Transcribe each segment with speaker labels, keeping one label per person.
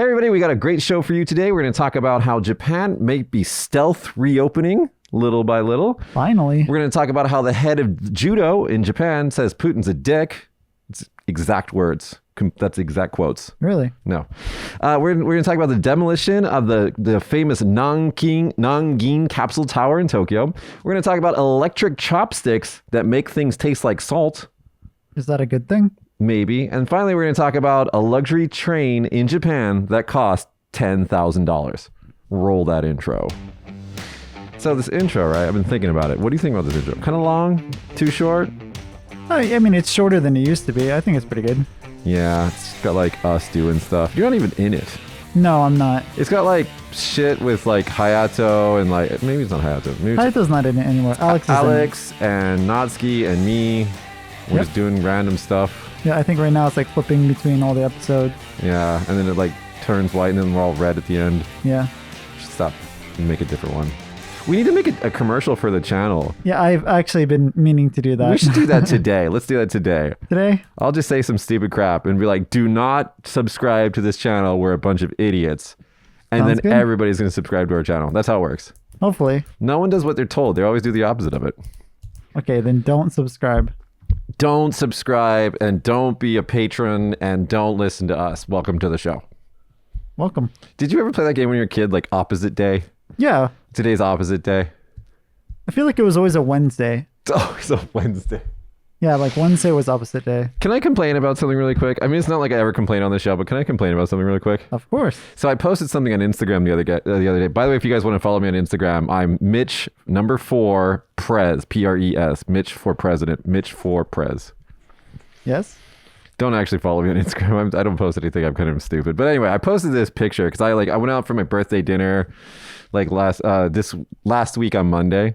Speaker 1: Hey everybody, we got a great show for you today. We're going to talk about how Japan may be stealth reopening little by little.
Speaker 2: Finally.
Speaker 1: We're going to talk about how the head of judo in Japan says Putin's a dick. It's exact words. That's exact quotes.
Speaker 2: Really?
Speaker 1: No. We're going to talk about the demolition of the famous Nangin capsule tower in Tokyo. We're going to talk about electric chopsticks that make things taste like salt.
Speaker 2: Is that a good thing?
Speaker 1: Maybe. And finally, we're going to talk about a luxury train in Japan that cost $10,000. Roll that intro. So this intro, right? I've been thinking about it. What do you think about this intro? Kind of long? Too short?
Speaker 2: I mean, it's shorter than it used to be. I think it's pretty good.
Speaker 1: Yeah, it's got like us doing stuff. You're not even in it.
Speaker 2: No, I'm not.
Speaker 1: It's got like shit with like Hayato and like, maybe it's not Hayato. Maybe
Speaker 2: Hayato's not in it anymore.
Speaker 1: Alex and Natsuki and me. We're just doing random stuff.
Speaker 2: Yeah, I think right now it's like flipping between all the episodes.
Speaker 1: Yeah, and then it like turns white and then we're all red at the end.
Speaker 2: Yeah.
Speaker 1: Stop and make a different one. We need to make a commercial for the channel.
Speaker 2: Yeah, I've actually been meaning to do that.
Speaker 1: We should do that today. Let's do that today.
Speaker 2: Today?
Speaker 1: I'll just say some stupid crap and be like, do not subscribe to this channel. We're a bunch of idiots. And
Speaker 2: Sounds
Speaker 1: then
Speaker 2: good.
Speaker 1: everybody's going to subscribe to our channel. That's how it works.
Speaker 2: Hopefully.
Speaker 1: No one does what they're told. They always do the opposite of it.
Speaker 2: Okay, then don't subscribe.
Speaker 1: Don't subscribe and don't be a patron and don't listen to us. Welcome to the show.
Speaker 2: Welcome.
Speaker 1: Did you ever play that game when you were a kid, like Opposite Day?
Speaker 2: Yeah.
Speaker 1: Today's Opposite Day.
Speaker 2: I feel like it was always a Wednesday.
Speaker 1: It's always a Wednesday.
Speaker 2: Yeah, like Wednesday was opposite day.
Speaker 1: Can I complain about something really quick? I mean, it's not like I ever complain on the show, but can I complain about something really quick?
Speaker 2: Of course.
Speaker 1: So I posted something on Instagram the other day. By the way, if you guys want to follow me on Instagram, I'm Mitch #4 Prez, P-R-E-S, Mitch for President, Mitch for Prez.
Speaker 2: Yes?
Speaker 1: Don't actually follow me on Instagram. I don't post anything. I'm kind of stupid. But anyway, I posted this picture because I went out for my birthday dinner like this last week on Monday.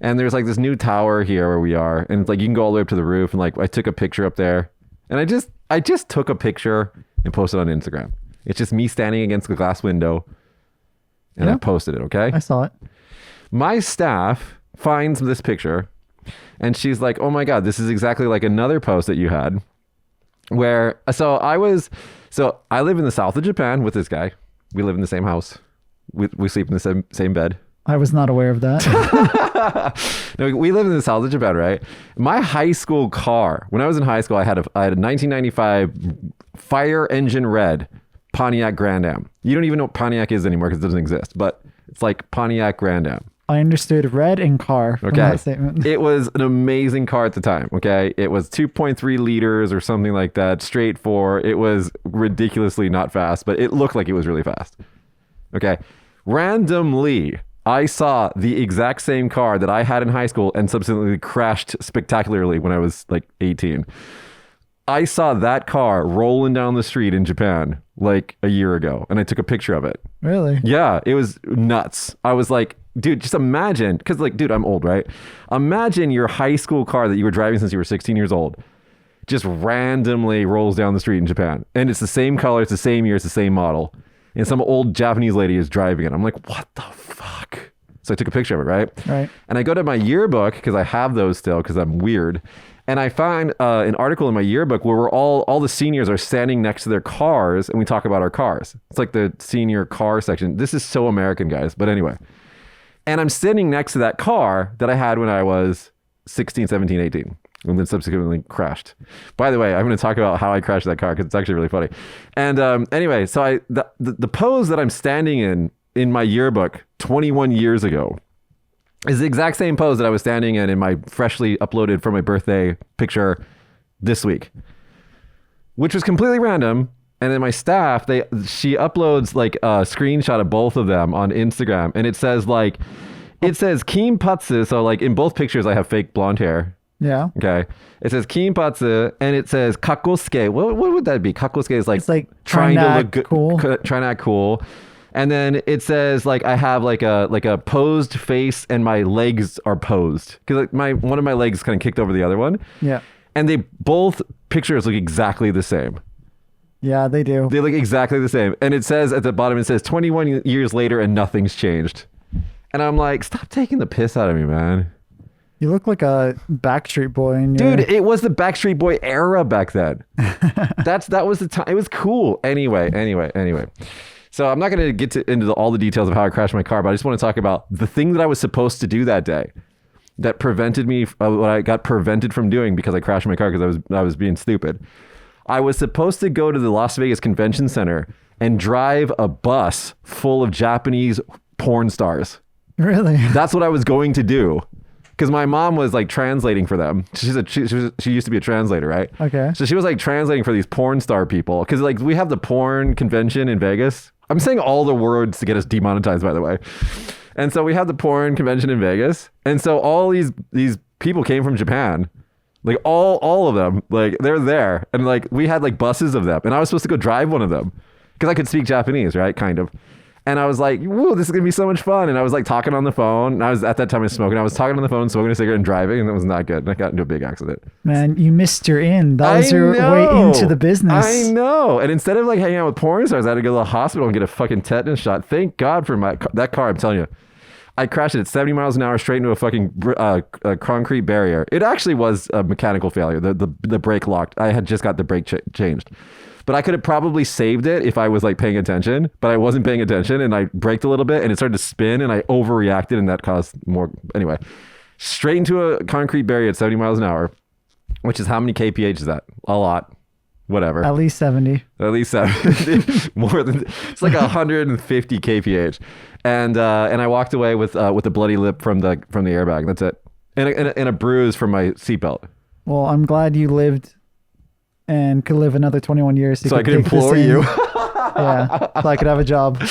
Speaker 1: And there's like this new tower here where we are. And it's like you can go all the way up to the roof. And like I took a picture up there. And I just took a picture and posted on Instagram. It's just me standing against the glass window. And I posted it, okay?
Speaker 2: I saw it.
Speaker 1: My staff finds this picture. And she's like, oh my God, this is exactly like another post that you had. Where, I live in the south of Japan with this guy. We live in the same house. We sleep in the same bed.
Speaker 2: I was not aware of that.
Speaker 1: No, we live in the south of Japan, right? My high school car, when I was in high school, I had a 1995 fire engine red Pontiac Grand Am. You don't even know what Pontiac is anymore because it doesn't exist, but it's like Pontiac Grand Am.
Speaker 2: I understood red and car from that statement.
Speaker 1: It was an amazing car at the time, okay? It was 2.3 liters or something like that, straight four. It was ridiculously not fast, but it looked like it was really fast. Okay. Randomly, I saw the exact same car that I had in high school and subsequently crashed spectacularly when I was like 18. I saw that car rolling down the street in Japan like a year ago and I took a picture of it.
Speaker 2: Really?
Speaker 1: Yeah, it was nuts. I was like, dude, just imagine, because like, dude, I'm old, right? Imagine your high school car that you were driving since you were 16 years old just randomly rolls down the street in Japan. And it's the same color, it's the same year, it's the same model. And some old Japanese lady is driving it. I'm like, what the fuck? So I took a picture of it, right?
Speaker 2: Right.
Speaker 1: And I go to my yearbook, because I have those still, because I'm weird. And I find an article in my yearbook where we're all the seniors are standing next to their cars, and we talk about our cars. It's like the senior car section. This is so American, guys. But anyway. And I'm sitting next to that car that I had when I was 16, 17, 18. And then subsequently crashed. By the way, I'm going to talk about how I crashed that car because it's actually really funny. And anyway, so the pose that I'm standing in my yearbook 21 years ago is the exact same pose that I was standing in my freshly uploaded for my birthday picture this week, which was completely random. And then my staff, she uploads like a screenshot of both of them on Instagram, and it says Kinpatsu. So like in both pictures, I have fake blonde hair.
Speaker 2: Yeah.
Speaker 1: Okay. It says Kinpatsu and it says Kakkosuke. What would that be? Kakkosuke is like,
Speaker 2: it's like
Speaker 1: trying to look
Speaker 2: good, cool.
Speaker 1: Trying to act cool. And then it says like I have like a posed face and my legs are posed because like one of my legs kind of kicked over the other one.
Speaker 2: Yeah.
Speaker 1: And they both pictures look exactly the same.
Speaker 2: Yeah, they do.
Speaker 1: They look exactly the same. And it says at the bottom, it says 21 years later and nothing's changed. And I'm like, stop taking the piss out of me, man.
Speaker 2: You look like a Backstreet Boy in your...
Speaker 1: Dude, it was the Backstreet Boy era back then. That was the time. It was cool. Anyway. So I'm not going to get into all the details of how I crashed my car, but I just want to talk about the thing that I was supposed to do that day that prevented me, what I got prevented from doing because I crashed my car because I was being stupid. I was supposed to go to the Las Vegas Convention Center and drive a bus full of Japanese porn stars.
Speaker 2: Really?
Speaker 1: That's what I was going to do. Because my mom was like translating for them. She used to be a translator, right?
Speaker 2: Okay.
Speaker 1: So she was like translating for these porn star people. Because like we have the porn convention in Vegas. I'm saying all the words to get us demonetized, by the way. And so we have the porn convention in Vegas. And so all these people came from Japan. Like all of them. Like they're there. And like we had like buses of them. And I was supposed to go drive one of them. Because I could speak Japanese, right? Kind of. And I was like, whoa, this is going to be so much fun. And I was like talking on the phone. And at that time I was smoking. I was talking on the phone, smoking a cigarette and driving. And it was not good. And I got into a big accident.
Speaker 2: Man, you missed your in. That was your way into the business.
Speaker 1: I know. And instead of like hanging out with porn stars, I had to go to the hospital and get a fucking tetanus shot. Thank God for that car. I'm telling you. I crashed it at 70 miles an hour straight into a fucking concrete barrier. It actually was a mechanical failure. The brake locked. I had just got the brake changed. But I could have probably saved it if I was like paying attention, but I wasn't paying attention and I braked a little bit and it started to spin and I overreacted and that caused more. Anyway, straight into a concrete barrier at 70 miles an hour, which is how many kph is that? A lot. Whatever.
Speaker 2: At least 70.
Speaker 1: At least 70. More than, it's like 150 kph. And I walked away with a bloody lip from the airbag. That's it. And a bruise from my seatbelt.
Speaker 2: Well, I'm glad you lived and could live another 21 years.
Speaker 1: So I could employ you.
Speaker 2: Yeah, so I could have a job.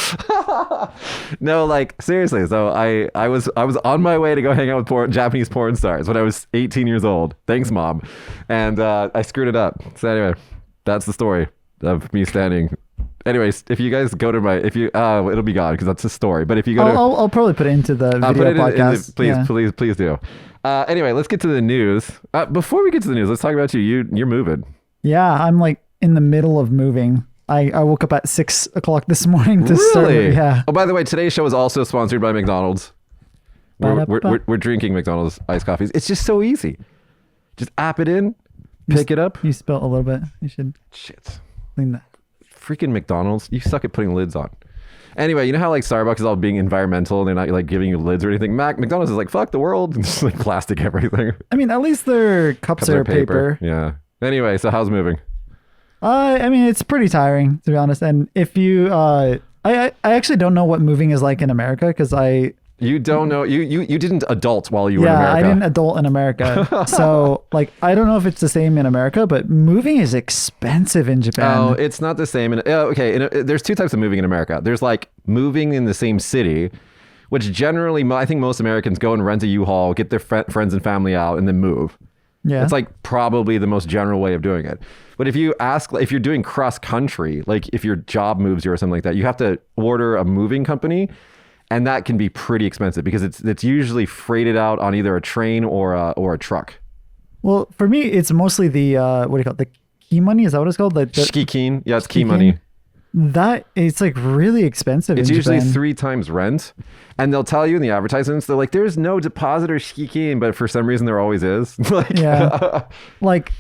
Speaker 1: No, like seriously. So I was on my way to go hang out with Japanese porn stars when I was 18 years old. Thanks, Mom. And I screwed it up. So anyway, that's the story of me standing. Anyways, if you guys go to it'll be gone because that's a story. But if you go
Speaker 2: I'll probably put it into the video podcast.
Speaker 1: Please do. Anyway, let's get to the news. Before we get to the news, let's talk about you. You're moving.
Speaker 2: Yeah, I'm like in the middle of moving. I woke up at 6 o'clock this morning to start. Yeah.
Speaker 1: Oh, by the way, today's show is also sponsored by McDonald's. We're drinking McDonald's iced coffees. It's just so easy. Just app it in, pick it up.
Speaker 2: You spilled a little bit. You should
Speaker 1: Shit.
Speaker 2: clean that.
Speaker 1: Freaking McDonald's. You suck at putting lids on. Anyway, you know how like Starbucks is all being environmental and they're not like giving you lids or anything? McDonald's is like, fuck the world. And just like plastic everything.
Speaker 2: I mean, at least their cups are paper.
Speaker 1: Yeah. Anyway, so how's moving?
Speaker 2: I mean, it's pretty tiring, to be honest. And if you, I actually don't know what moving is like in America because
Speaker 1: You don't know, you didn't adult while you were in America.
Speaker 2: Yeah, I didn't adult in America. So like, I don't know if it's the same in America, but moving is expensive in Japan.
Speaker 1: Oh, it's not the same. There's two types of moving in America. There's like moving in the same city, which generally, I think most Americans go and rent a U-Haul, get their friends and family out and then move.
Speaker 2: Yeah.
Speaker 1: It's like probably the most general way of doing it. But if you're doing cross country, like if your job moves you or something like that, you have to order a moving company. And that can be pretty expensive because it's usually freighted out on either a train or a truck.
Speaker 2: Well, for me, it's mostly the, what do you call it? The key money? Is that what it's called? Like
Speaker 1: Shikikin. Yeah, it's key money.
Speaker 2: That it's like really expensive.
Speaker 1: It's
Speaker 2: in
Speaker 1: usually
Speaker 2: Japan.
Speaker 1: 3 times rent. And they'll tell you in the advertisements, they're like, there's no deposit or shikikin, but for some reason there always is. Like,
Speaker 2: yeah. like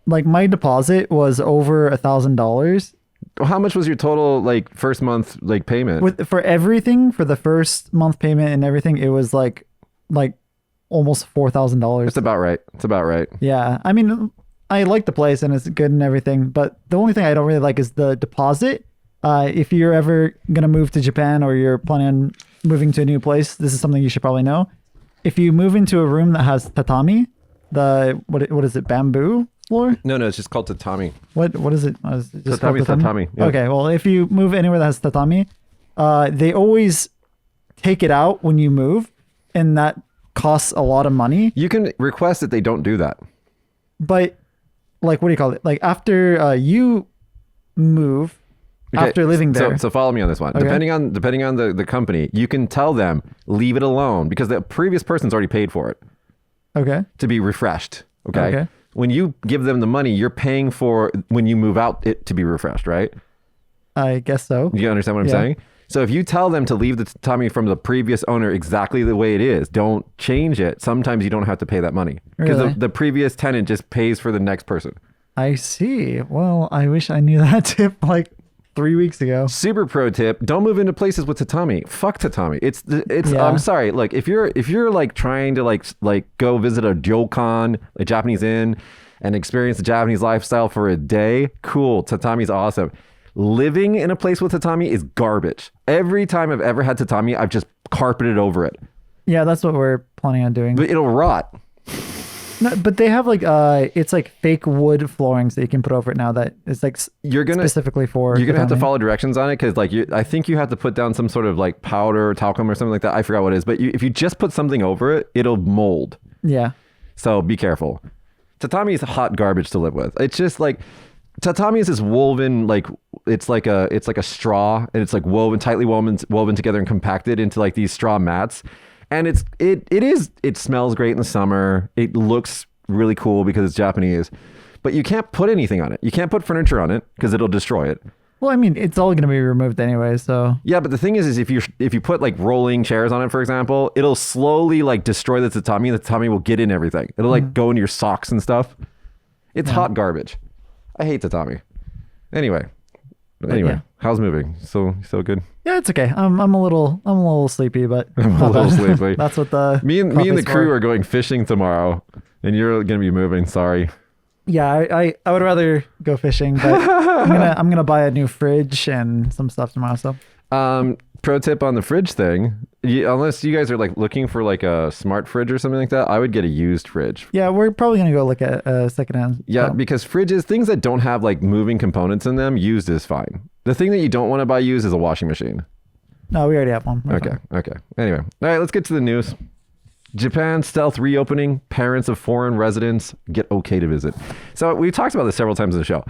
Speaker 2: my deposit was over $1,000.
Speaker 1: How much was your total like first month like payment?
Speaker 2: For everything, for the first month payment and everything, it was like almost $4,000.
Speaker 1: It's about right.
Speaker 2: Yeah. I mean, I like the place and it's good and everything, but the only thing I don't really like is the deposit. If you're ever going to move to Japan or you're planning on moving to a new place, this is something you should probably know. If you move into a room that has tatami, what is it, bamboo floor?
Speaker 1: No, it's just called tatami.
Speaker 2: What is it? Is it just
Speaker 1: tatami. Yeah.
Speaker 2: Okay, well, if you move anywhere that has tatami, they always take it out when you move, and that costs a lot of money.
Speaker 1: You can request that they don't do that.
Speaker 2: But like, what do you call it? Like after you move,
Speaker 1: okay,
Speaker 2: after living there.
Speaker 1: So follow me on this one. Okay. Depending on the company, you can tell them leave it alone because the previous person's already paid for it.
Speaker 2: Okay.
Speaker 1: To be refreshed. Okay. When you give them the money, you're paying for when you move out it to be refreshed, right?
Speaker 2: I guess so.
Speaker 1: You understand what I'm saying? So if you tell them to leave the tatami from the previous owner exactly the way it is, don't change it. Sometimes you don't have to pay that money because
Speaker 2: Really?
Speaker 1: the previous tenant just pays for the next person.
Speaker 2: I see. Well, I wish I knew that tip like 3 weeks ago.
Speaker 1: Super pro tip: don't move into places with tatami. Fuck tatami. It's.
Speaker 2: Yeah.
Speaker 1: I'm sorry. Look, if you're like trying to like go visit a ryokan, a Japanese inn, and experience the Japanese lifestyle for a day, cool. Tatami's awesome. Living in a place with tatami is garbage. Every time I've ever had tatami, I've just carpeted over it.
Speaker 2: Yeah, that's what we're planning on doing.
Speaker 1: But it'll rot.
Speaker 2: No, but they have like it's like fake wood flooring that you can put over it now that is like specifically for
Speaker 1: you're gonna have to
Speaker 2: tatami.
Speaker 1: follow directions on it because like I think you have to put down some sort of like powder or talcum or something like that. I forgot what it is, but if you just put something over it, it'll mold.
Speaker 2: Yeah.
Speaker 1: So be careful. Tatami is hot garbage to live with. It's just like tatami is this woven like it's like a straw, and it's like tightly woven together and compacted into like these straw mats. And it smells great in the summer. It looks really cool because it's Japanese, but you can't put anything on it. You can't put furniture on it because it'll destroy it.
Speaker 2: Well, I mean, it's all going to be removed anyway, so.
Speaker 1: Yeah, but the thing is if you put like rolling chairs on it, for example, it'll slowly like destroy the tatami. The tatami will get in everything. It'll like go into your socks and stuff. It's hot garbage. I hate tatami. Anyway,
Speaker 2: yeah.
Speaker 1: how's moving? So good.
Speaker 2: Yeah, it's okay. I'm a little sleepy, but
Speaker 1: I'm a
Speaker 2: not
Speaker 1: little
Speaker 2: bad.
Speaker 1: sleepy.
Speaker 2: That's what the
Speaker 1: Me and the
Speaker 2: coffee's
Speaker 1: crew
Speaker 2: for.
Speaker 1: are going fishing tomorrow, and you're gonna be moving. Sorry.
Speaker 2: Yeah, I would rather go fishing, but I'm gonna buy a new fridge and some stuff tomorrow. So
Speaker 1: Pro tip on the fridge thing: unless you guys are like looking for like a smart fridge or something like that, I would get a used fridge.
Speaker 2: yeah, we're probably gonna go look at secondhand.
Speaker 1: Yeah,
Speaker 2: so.
Speaker 1: because fridges, things that don't have like moving components in them, used is fine. The thing that you don't want to buy used is a washing machine.
Speaker 2: No, we already have one. We're
Speaker 1: Okay.
Speaker 2: fine.
Speaker 1: Okay. Anyway, all right, let's get to the news. Japan stealth reopening. Parents of foreign residents get okay to visit. So we've talked about this several times in the show.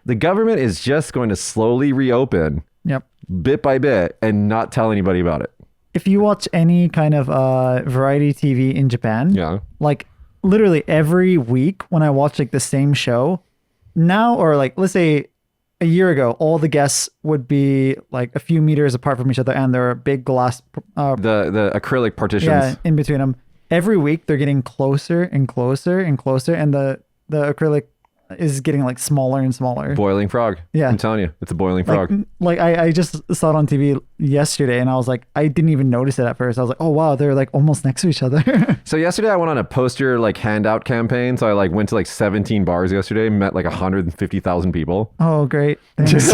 Speaker 1: The government is just going to slowly reopen
Speaker 2: Yep.
Speaker 1: bit by bit and not tell anybody about it.
Speaker 2: If you watch any kind of variety TV in Japan,
Speaker 1: Yeah.
Speaker 2: like literally every week when I watch like the same show now, or like let's say a year ago, all the guests would be like a few meters apart from each other, and there are big glass,
Speaker 1: The acrylic partitions.
Speaker 2: yeah, in between them. Every week they're getting closer and closer and closer, and the acrylic is getting like smaller and smaller.
Speaker 1: Boiling frog.
Speaker 2: Yeah.
Speaker 1: I'm telling you, it's a boiling frog.
Speaker 2: Like I just saw it on TV yesterday, and I was like, I didn't even notice it at first. I was like, oh wow, they're like almost next to each other.
Speaker 1: So yesterday I went on a poster like handout campaign. So I like went to like 17 bars yesterday, met like 150,000 people.
Speaker 2: Oh great. Thanks.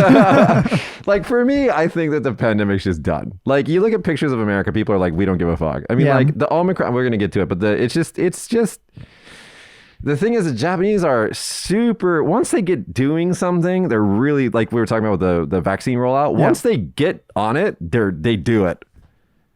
Speaker 1: Like for me, I think that the pandemic's just done. Like you look at pictures of America, people are like, we don't give a fuck. I mean,
Speaker 2: Yeah.
Speaker 1: like the Omicron, we're gonna get to it, but it's just. The thing is, the Japanese are super. Once they get doing something, they're really like we were talking about with the vaccine rollout.
Speaker 2: Yeah.
Speaker 1: Once they get on it, they do it.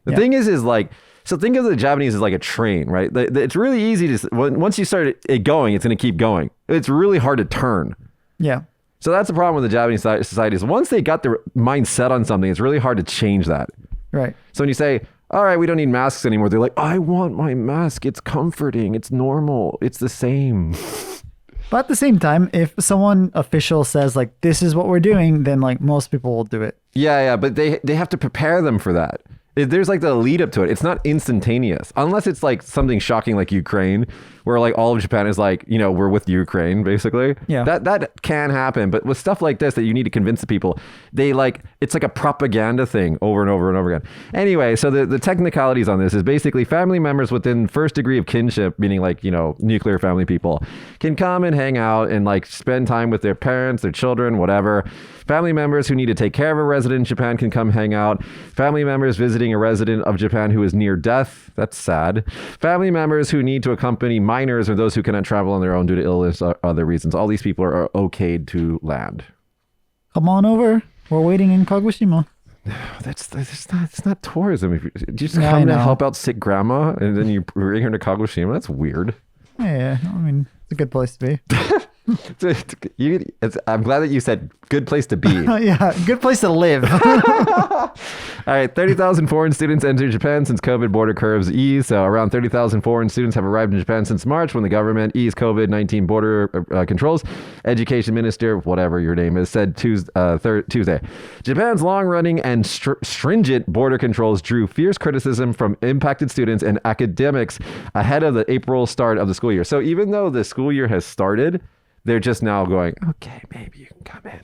Speaker 1: The
Speaker 2: Yeah.
Speaker 1: thing is like. So think of the Japanese as like a train, right? It's really easy to once you start it going, it's going to keep going. It's really hard to turn.
Speaker 2: Yeah.
Speaker 1: So that's the problem with the Japanese society is once they got their mind set on something, it's really hard to change that.
Speaker 2: Right.
Speaker 1: So when you say, all right, we don't need masks anymore, they're like, I want my mask. It's comforting. It's normal. It's the same.
Speaker 2: But at the same time, if someone official says like this is what we're doing, then like most people will do it.
Speaker 1: Yeah, but they have to prepare them for that. There's like the lead up to it. It's not instantaneous unless it's like something shocking like Ukraine, where like all of Japan is like, you know, we're with Ukraine basically.
Speaker 2: Yeah.
Speaker 1: That can happen. But with stuff like this that you need to convince the people, they like, it's like a propaganda thing over and over and over again. Anyway, so the technicalities on this is basically family members within first degree of kinship, meaning like, you know, nuclear family people, can come and hang out and like spend time with their parents, their children, whatever. Family members who need to take care of a resident in Japan can come hang out. Family members visiting a resident of Japan who is near death. That's sad. Family members who need to accompany minors or those who cannot travel on their own due to illness or other reasons. All these people are okayed to land.
Speaker 2: Come on over. We're waiting in Kagoshima.
Speaker 1: It's not tourism. If you just
Speaker 2: Yeah, I
Speaker 1: come to
Speaker 2: know.
Speaker 1: help out sick grandma and then you bring her to Kagoshima. That's weird.
Speaker 2: Yeah, I mean, it's a good place to be.
Speaker 1: I'm glad that you said good place to be.
Speaker 2: Yeah, good place to live.
Speaker 1: All right, 30,000 foreign students entered Japan since COVID border curves ease. So around 30,000 foreign students have arrived in Japan since March when the government eased COVID-19 border controls. Education Minister, whatever your name is, said Tuesday. Japan's long-running and stringent border controls drew fierce criticism from impacted students and academics ahead of the April start of the school year. So even though the school year has started, they're just now going, okay, maybe you can come in.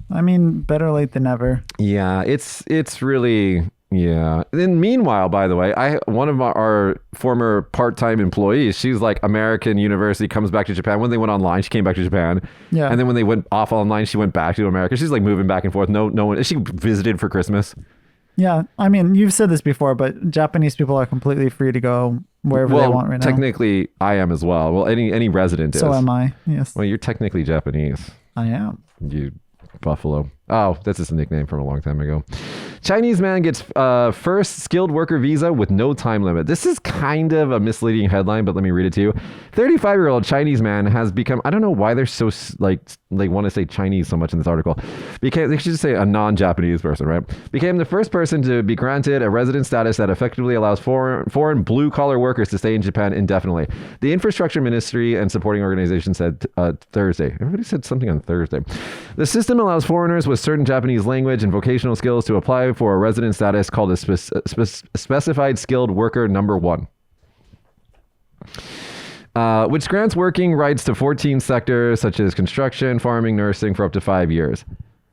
Speaker 2: I mean, better late than never.
Speaker 1: Yeah, it's really, yeah. And meanwhile, by the way, one of our former part-time employees, she's like American University, comes back to Japan. When they went online, she came back to Japan.
Speaker 2: Yeah.
Speaker 1: And then when they went off online, she went back to America. She's like moving back and forth. No one. She visited for Christmas.
Speaker 2: Yeah, I mean, you've said this before, but Japanese people are completely free to go wherever they want right now.
Speaker 1: Technically, I am as well. Well, any resident is.
Speaker 2: So am I. Yes.
Speaker 1: Well, you're technically Japanese.
Speaker 2: I am.
Speaker 1: You buffalo. Oh, that's just a nickname from a long time ago. Chinese man gets first skilled worker visa with no time limit. This is kind of a misleading headline, but let me read it to you. 35-year-old Chinese man has become, I don't know why they're so like they want to say Chinese so much in this article. They should just say a non-Japanese person, right? Became the first person to be granted a resident status that effectively allows foreign blue-collar workers to stay in Japan indefinitely. The Infrastructure Ministry and supporting organization said Thursday. Everybody said something on Thursday. The system allows foreigners with certain Japanese language and vocational skills to apply for a resident status called a specified skilled worker number 1. Which grants working rights to 14 sectors such as construction, farming, nursing for up to 5 years.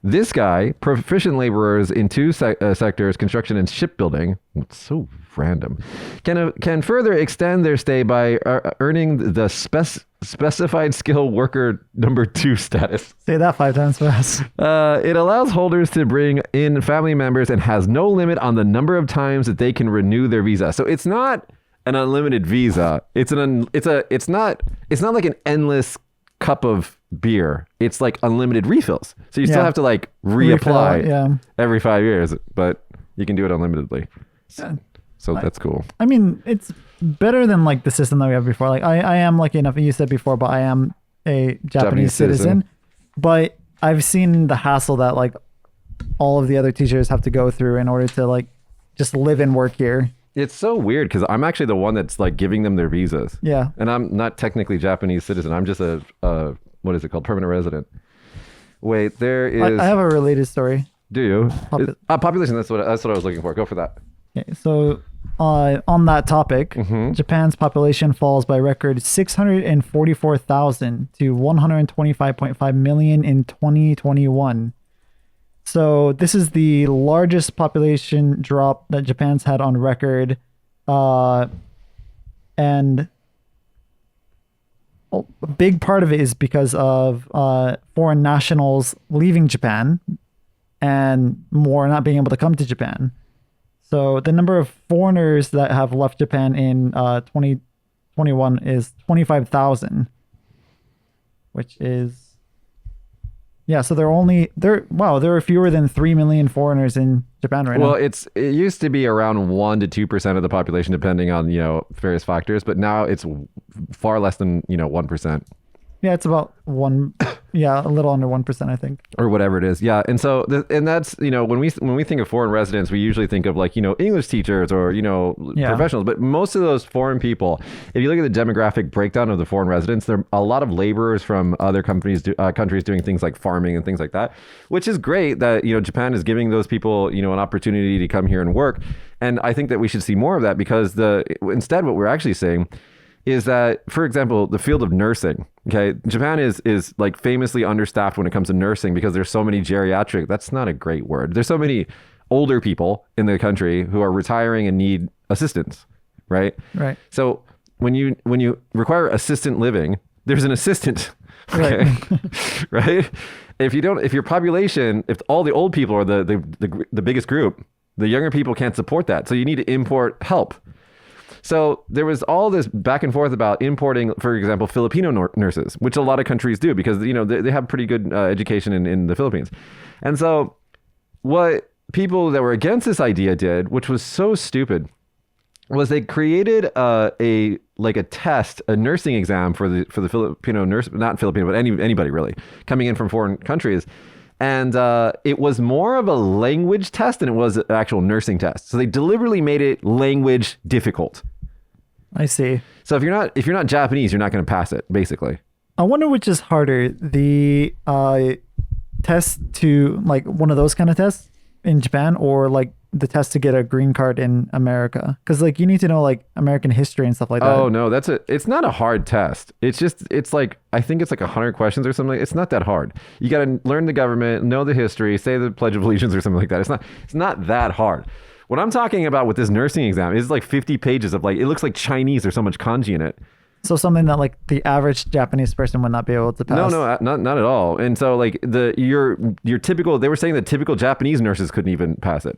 Speaker 1: This guy, proficient laborers in 2 sectors, construction and shipbuilding, it's so random, can further extend their stay by earning the specified skill worker number 2 status.
Speaker 2: Say that 5 times fast.
Speaker 1: It allows holders to bring in family members and has no limit on the number of times that they can renew their visa. So it's not an unlimited visa. It's not like an endless cup of beer. It's like unlimited refills. So you still have to like reapply every 5 years, but you can do it unlimitedly. So that's cool.
Speaker 2: I mean, it's better than like the system that we have before. Like I am lucky enough, you said before, but I am a Japanese citizen. But I've seen the hassle that like all of the other teachers have to go through in order to like just live and work here.
Speaker 1: It's so weird because I'm actually the one that's like giving them their visas.
Speaker 2: Yeah.
Speaker 1: And I'm not technically Japanese citizen. I'm just a what is it called? Permanent resident. Wait, there is.
Speaker 2: I have a related story.
Speaker 1: Do you? Population. That's what I was looking for. Go for that.
Speaker 2: Okay, so on that topic, Japan's population falls by record 644,000 to 125.5 million in 2021. So this is the largest population drop that Japan's had on record. And a big part of it is because of foreign nationals leaving Japan and more not being able to come to Japan. So the number of foreigners that have left Japan in 2021 is 25,000, which is, so there are fewer than 3 million foreigners in Japan right now.
Speaker 1: Well, it used to be around 1 to 2% of the population, depending on, various factors, but now it's far less than, 1%.
Speaker 2: Yeah, it's about a little under 1%, I think.
Speaker 1: Or whatever it is. Yeah. And so, and that's, when we think of foreign residents, we usually think of like, English teachers or, professionals. But most of those foreign people, if you look at the demographic breakdown of the foreign residents, there are a lot of laborers from other countries doing things like farming and things like that, which is great that, Japan is giving those people, an opportunity to come here and work. And I think that we should see more of that because instead what we're actually saying is that, for example, the field of nursing, okay, Japan is like famously understaffed when it comes to nursing because there's so many geriatric, that's not a great word. There's so many older people in the country who are retiring and need assistance, right?
Speaker 2: Right.
Speaker 1: So when you require assistant living, there's an assistant, okay? Right? If your population, if all the old people are the biggest group, the younger people can't support that. So you need to import help. So there was all this back and forth about importing, for example, Filipino nurses, which a lot of countries do because, they have pretty good education in the Philippines. And so what people that were against this idea did, which was so stupid, was they created a like a test, a nursing exam for the Filipino nurse, not Filipino, but anybody really coming in from foreign countries. And it was more of a language test than it was an actual nursing test. So they deliberately made it language difficult.
Speaker 2: I see.
Speaker 1: So if you're not Japanese, you're not going to pass it, basically.
Speaker 2: I wonder which is harder, the test to like one of those kind of tests in Japan, or like the test to get a green card in America, because like you need to know like American history and stuff like that.
Speaker 1: Oh no, it's not a hard test. It's like, I think it's like 100 questions or something. It's not that hard. You got to learn the government, know the history, say the Pledge of Allegiance or something like that. It's not that hard. What I'm talking about with this nursing exam is like 50 pages of like, it looks like Chinese. There's so much kanji in it.
Speaker 2: So something that like the average Japanese person would not be able to pass.
Speaker 1: No, not at all. And so like your typical, they were saying that typical Japanese nurses couldn't even pass it.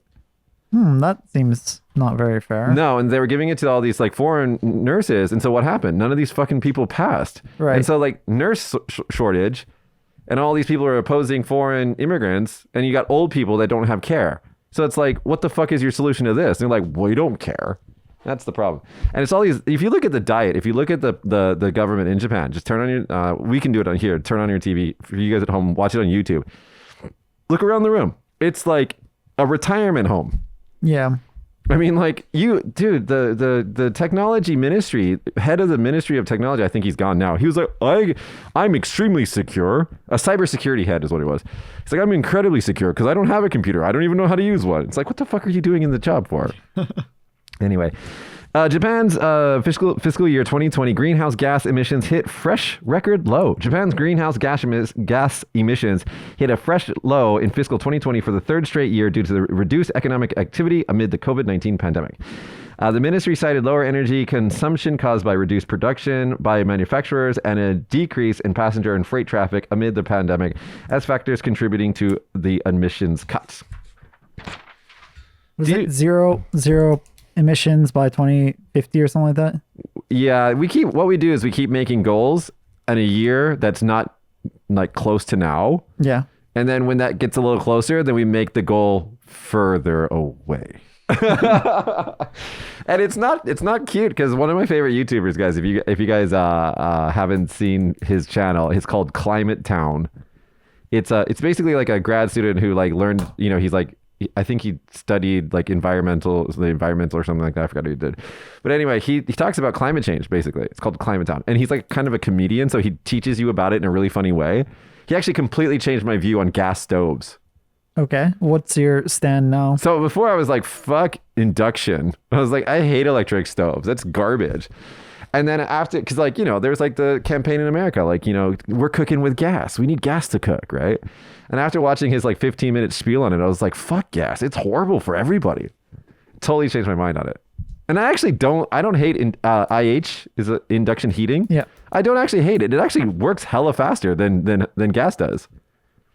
Speaker 2: That seems not very fair.
Speaker 1: No, and they were giving it to all these like foreign nurses. And so what happened? None of these fucking people passed.
Speaker 2: Right.
Speaker 1: And so like nurse shortage, and all these people are opposing foreign immigrants, and you got old people that don't have care. So it's like, what the fuck is your solution to this? And they're like, we don't care. That's the problem. And it's all these, if you look at the diet, if you look at the government in Japan, just turn on your, we can do it on here, turn on your TV. For you guys at home, watch it on YouTube. Look around the room. It's like a retirement home.
Speaker 2: Yeah.
Speaker 1: I mean, like the technology ministry, head of the Ministry of Technology, I think he's gone now. He was like, I'm extremely secure. A cybersecurity head is what he was. He's like, I'm incredibly secure because I don't have a computer. I don't even know how to use one. It's like, what the fuck are you doing in the job for? Anyway, Japan's fiscal year 2020 greenhouse gas emissions hit fresh record low. Japan's greenhouse gas emissions hit a fresh low in fiscal 2020 for the third straight year due to the reduced economic activity amid the COVID-19 pandemic. The ministry cited lower energy consumption caused by reduced production by manufacturers and a decrease in passenger and freight traffic amid the pandemic as factors contributing to the emissions cuts.
Speaker 2: Was it zero emissions by 2050 or something like that?
Speaker 1: Yeah, what we do is we keep making goals in a year that's not like close to now.
Speaker 2: Yeah.
Speaker 1: And then when that gets a little closer, then we make the goal further away. And it's not cute because one of my favorite YouTubers, guys, if you guys haven't seen his channel, it's called Climate Town. It's basically like a grad student who like learned, he's like, I think he studied like the environmental or something like that. I forgot what he did. But anyway, he talks about climate change, basically. It's called Climate Town. And he's like kind of a comedian, so he teaches you about it in a really funny way. He actually completely changed my view on gas stoves.
Speaker 2: Okay. What's your stand now?
Speaker 1: So before I was like, fuck induction. I was like, I hate electric stoves. That's garbage. And then after, because like, there's like the campaign in America, like, we're cooking with gas. We need gas to cook, right? And after watching his like 15-minute spiel on it, I was like, fuck gas. It's horrible for everybody. Totally changed my mind on it. And I don't hate IH, is it induction heating?
Speaker 2: Yeah.
Speaker 1: I don't actually hate it. It actually works hella faster than gas does.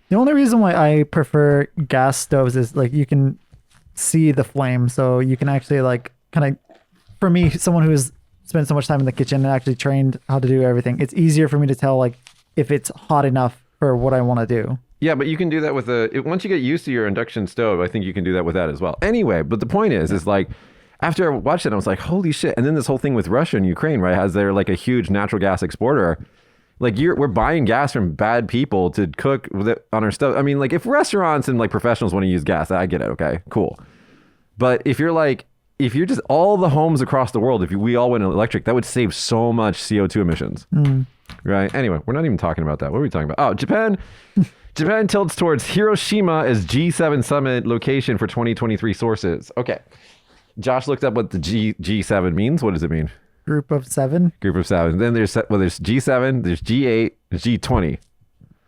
Speaker 2: The only reason why I prefer gas stoves is like you can see the flame. So you can actually like kind of, for me, someone who's spent so much time in the kitchen and actually trained how to do everything, it's easier for me to tell like if it's hot enough for what I want to do.
Speaker 1: Yeah, but you can do that with once you get used to your induction stove, I think you can do that with that as well. Anyway, but the point is like, after I watched it, I was like, holy shit. And then this whole thing with Russia and Ukraine, right, as they're like a huge natural gas exporter, like we're buying gas from bad people to cook with it on our stove. I mean, like if restaurants and like professionals want to use gas, I get it. Okay, cool. But if you're just all the homes across the world, if we all went electric, that would save so much CO2 emissions. Right. Anyway, we're not even talking about that. What are we talking about? Oh, Japan tilts towards Hiroshima as G7 summit location for 2023 sources. Okay. Josh looked up what the G7 means. What does it mean?
Speaker 2: Group of seven.
Speaker 1: Group of seven. Then there's G7, there's G8, G20.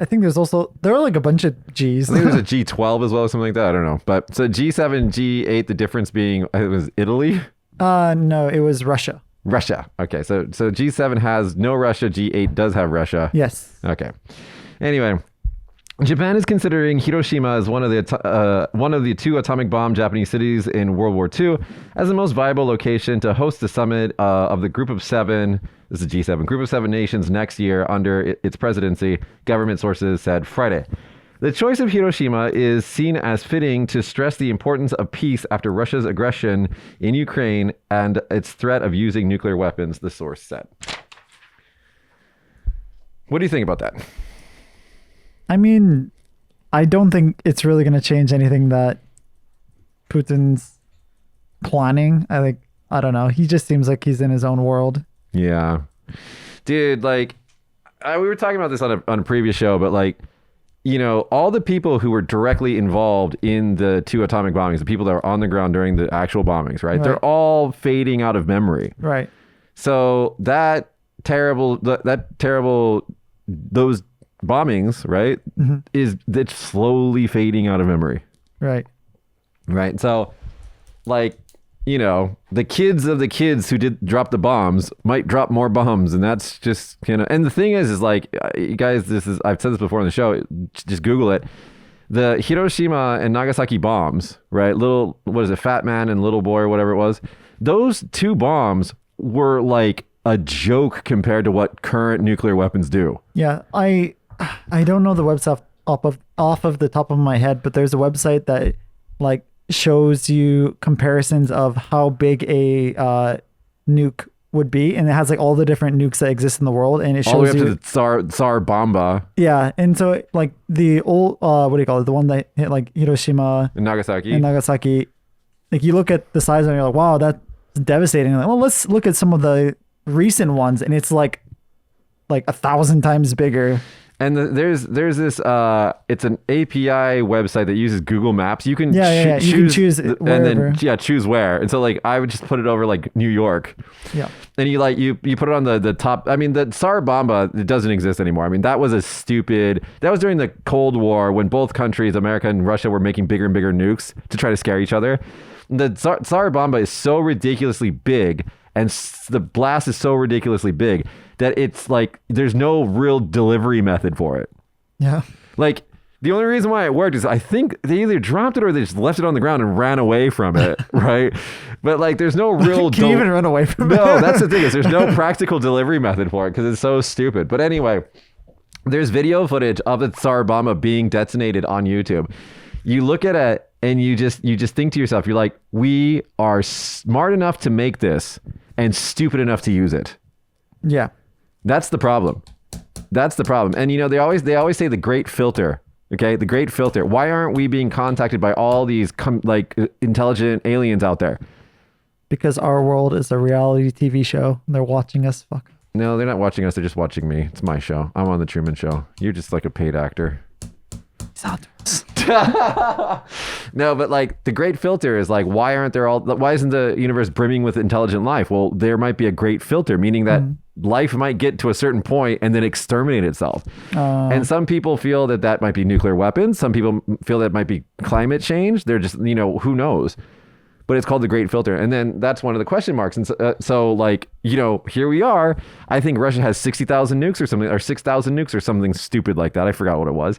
Speaker 2: I think there are like a bunch of G's.
Speaker 1: I think there's a G12 as well or something like that. I don't know. But so G7, G8, the difference being, it was Italy?
Speaker 2: No, it was Russia.
Speaker 1: Russia. Okay. So G7 has no Russia. G8 does have Russia.
Speaker 2: Yes.
Speaker 1: Okay. Anyway, Japan is considering Hiroshima as one of the two atomic bomb Japanese cities in World War II as the most viable location to host the summit of the Group of Seven. This is G7, Group of Seven nations next year under its presidency, government sources said Friday. The choice of Hiroshima is seen as fitting to stress the importance of peace after Russia's aggression in Ukraine and its threat of using nuclear weapons, the source said. What do you think about that?
Speaker 2: I mean, I don't think it's really going to change anything that Putin's planning. I don't know. He just seems like he's in his own world.
Speaker 1: Yeah. Dude, like, we were talking about this on a previous show, but like, you know, all the people who were directly involved in the 2 atomic bombings, the people that were on the ground during the actual bombings, right? They're all fading out of memory.
Speaker 2: Right.
Speaker 1: So those bombings, right, it's slowly fading out of memory.
Speaker 2: Right.
Speaker 1: Right. So, like, you know, the kids of the kids who did drop the bombs might drop more bombs, and that's just, you know. And the thing is like, you guys, I've said this before on the show. Just Google it. The Hiroshima and Nagasaki bombs, right? Fat Man and Little Boy or whatever it was. Those 2 bombs were like a joke compared to what current nuclear weapons do.
Speaker 2: Yeah, I don't know the website off of the top of my head, but there's a website that like shows you comparisons of how big a nuke would be, and it has like all the different nukes that exist in the world, and it shows
Speaker 1: all the way up
Speaker 2: you
Speaker 1: to the Tsar Bomba.
Speaker 2: Yeah, and so like the old what do you call it? The one that hit like Hiroshima
Speaker 1: and Nagasaki.
Speaker 2: Like you look at the size and you're like, wow, that's devastating. Like, well, let's look at some of the recent ones, and it's like 1,000 times bigger.
Speaker 1: And there's this it's an API website that uses Google Maps. You can
Speaker 2: choose wherever.
Speaker 1: And then choose where. And so like I would just put it over like New York.
Speaker 2: Yeah.
Speaker 1: And you put it on the top. I mean, the Tsar Bomba, it doesn't exist anymore. I mean, that was that was during the Cold War when both countries, America and Russia, were making bigger and bigger nukes to try to scare each other. The Tsar Bomba is so ridiculously big, and the blast is so ridiculously big that it's like there's no real delivery method for it.
Speaker 2: Yeah.
Speaker 1: Like, the only reason why it worked is I think they either dropped it or they just left it on the ground and ran away from it, right? But like, there's no real...
Speaker 2: Can you even run away from it?
Speaker 1: No, that's the thing, is there's no practical delivery method for it because it's so stupid. But anyway, there's video footage of the Tsar Bomba being detonated on YouTube. You look at it and you just think to yourself, you're like, we are smart enough to make this and stupid enough to use it.
Speaker 2: Yeah.
Speaker 1: That's the problem. That's the problem. And you know, they always say the great filter. Okay, the great filter. Why aren't we being contacted by all these intelligent aliens out there?
Speaker 2: Because our world is a reality TV show. They're watching us. Fuck.
Speaker 1: No, they're not watching us. They're just watching me. It's my show. I'm on the Truman Show. You're just like a paid actor. No, but like the great filter is like, why isn't the universe brimming with intelligent life? Well, there might be a great filter, meaning that life might get to a certain point and then exterminate itself. And some people feel that might be nuclear weapons. Some people feel that might be climate change. They're just, you know, who knows? But it's called the great filter. And then that's one of the question marks. And so like, you know, here we are. I think Russia has 60,000 nukes or something, or 6,000 nukes or something stupid like that. I forgot what it was.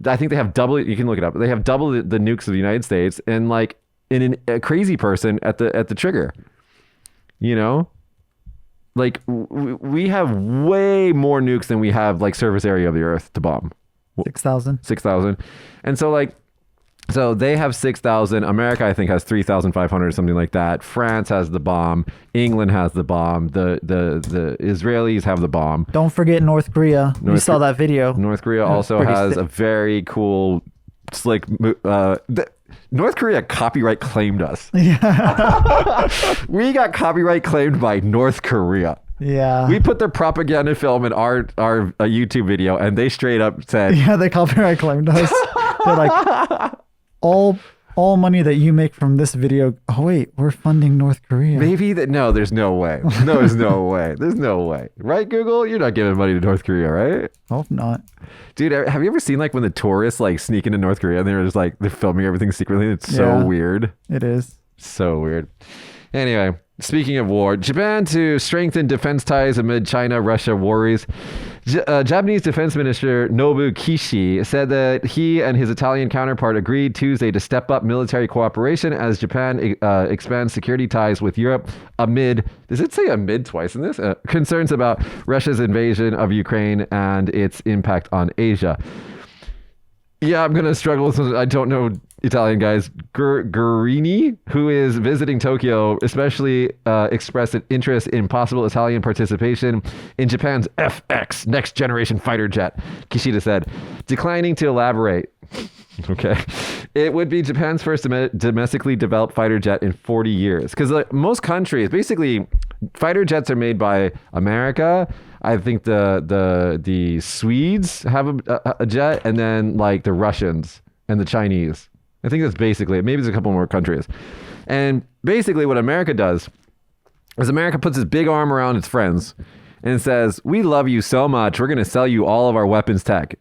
Speaker 1: I think they have double, you can look it up. They have double the nukes of the United States, and like a crazy person at the trigger, you know, like we have way more nukes than we have like surface area of the earth to bomb.
Speaker 2: 6,000.
Speaker 1: And so like, so they have 6,000. America, I think, has 3,500 or something like that. France has the bomb. England has the bomb. The Israelis have the bomb.
Speaker 2: Don't forget North Korea. You saw that video.
Speaker 1: North Korea also has a very cool, slick... North Korea copyright claimed us.
Speaker 2: Yeah.
Speaker 1: We got copyright claimed by North Korea.
Speaker 2: Yeah.
Speaker 1: We put their propaganda film in our YouTube video, and they straight up said...
Speaker 2: Yeah, they copyright claimed us. They're like... All money that you make from this video, oh wait, we're funding North Korea.
Speaker 1: Maybe that. No, there's no way. No, there's no way. There's no way. Right, Google? You're not giving money to North Korea, right?
Speaker 2: Hope not.
Speaker 1: Dude, have you ever seen like when the tourists like sneak into North Korea and they're just like, they're filming everything secretly? It's so weird.
Speaker 2: It is.
Speaker 1: So weird. Anyway, speaking of war, Japan to strengthen defense ties amid China-Russia worries. Japanese Defense Minister Nobu Kishi said that he and his Italian counterpart agreed Tuesday to step up military cooperation as Japan expands security ties with Europe amid, does it say amid twice in this? Concerns about Russia's invasion of Ukraine and its impact on Asia. Yeah, I'm gonna struggle with some. I don't know Italian guys. Gurini, who is visiting Tokyo, especially expressed an interest in possible Italian participation in Japan's FX next generation fighter jet. Kishida said, declining to elaborate. Okay, it would be Japan's first domestically developed fighter jet in 40 years. Because like, most countries, basically, fighter jets are made by America. I think the Swedes have a jet, and then like the Russians and the Chinese. I think that's basically it. Maybe there's a couple more countries. And basically, what America does is America puts its big arm around its friends and says, "We love you so much. We're going to sell you all of our weapons tech.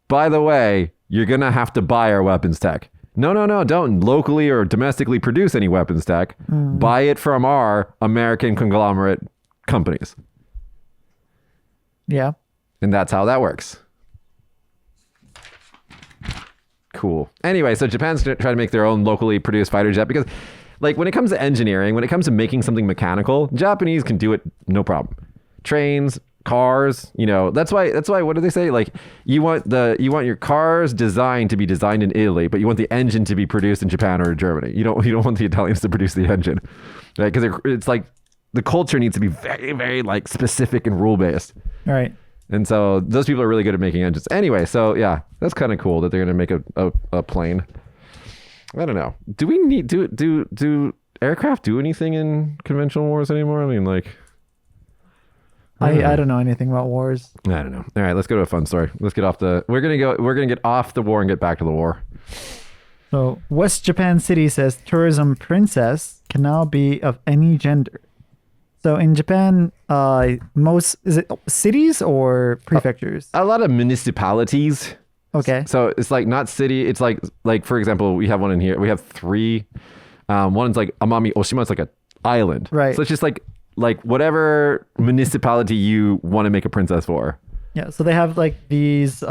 Speaker 1: By the way, you're going to have to buy our weapons tech. No, don't locally or domestically produce any weapons tech. Buy it from our American conglomerate companies."
Speaker 2: Yeah.
Speaker 1: And that's how that works. Cool. Anyway, so Japan's going to try to make their own locally produced fighter jet because, like, when it comes to engineering, when it comes to making something mechanical, Japanese can do it no problem. Trains, cars, you know, that's why what do they say? Like, you want your cars designed to be designed in Italy, but you want the engine to be produced in Japan or Germany. You don't want the Italians to produce the engine, right? Because it's like the culture needs to be very, very like specific and rule based.
Speaker 2: All right.
Speaker 1: And so those people are really good at making engines. Anyway, so yeah, that's kind of cool that they're going to make a plane. I don't know. Do we need do aircraft do anything in conventional wars anymore? I mean, like,
Speaker 2: I don't know anything about wars.
Speaker 1: I don't know. All right, let's go to a fun story. Let's get off the. We're gonna get off the war and get back to the war.
Speaker 2: So West Japan City says tourism princess can now be of any gender. So in Japan, is it cities or prefectures?
Speaker 1: A lot of municipalities.
Speaker 2: Okay.
Speaker 1: So it's like not city. It's like for example, we have one in here. We have three. One's like Amami Oshima. It's like an island.
Speaker 2: Right.
Speaker 1: So it's just like whatever municipality you want to make a princess for.
Speaker 2: Yeah. So they have like these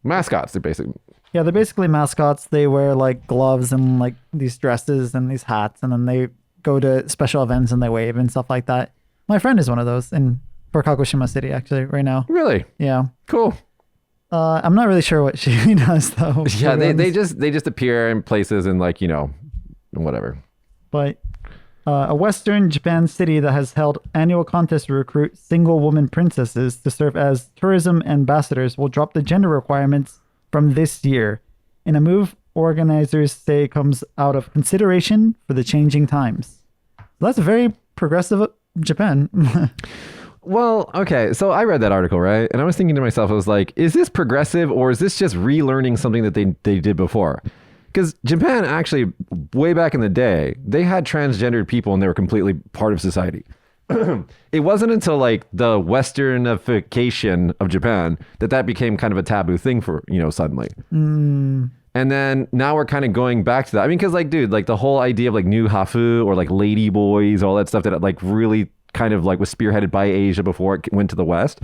Speaker 1: mascots. They're basically.
Speaker 2: Yeah, they're basically mascots. They wear like gloves and like these dresses and these hats, and then they go to special events and they wave and stuff like that. My friend is one of those for Kagoshima City actually right now.
Speaker 1: Really?
Speaker 2: Yeah.
Speaker 1: Cool.
Speaker 2: I'm not really sure what she does though.
Speaker 1: Yeah, they just appear in places and like, you know, whatever.
Speaker 2: But a Western Japan city that has held annual contests to recruit single woman princesses to serve as tourism ambassadors will drop the gender requirements from this year in a move organizers say comes out of consideration for the changing times. So that's a very progressive Japan.
Speaker 1: Well, okay. So I read that article, right? And I was thinking to myself, I was like, is this progressive or is this just relearning something that they did before? Because Japan actually, way back in the day, they had transgendered people and they were completely part of society. It wasn't until like the westernification of Japan that became kind of a taboo thing for, you know, suddenly. And then now we're kind of going back to that. I mean, because like, dude, like the whole idea of like new hafu or like lady boys, all that stuff that like really kind of like was spearheaded by Asia before it went to the West.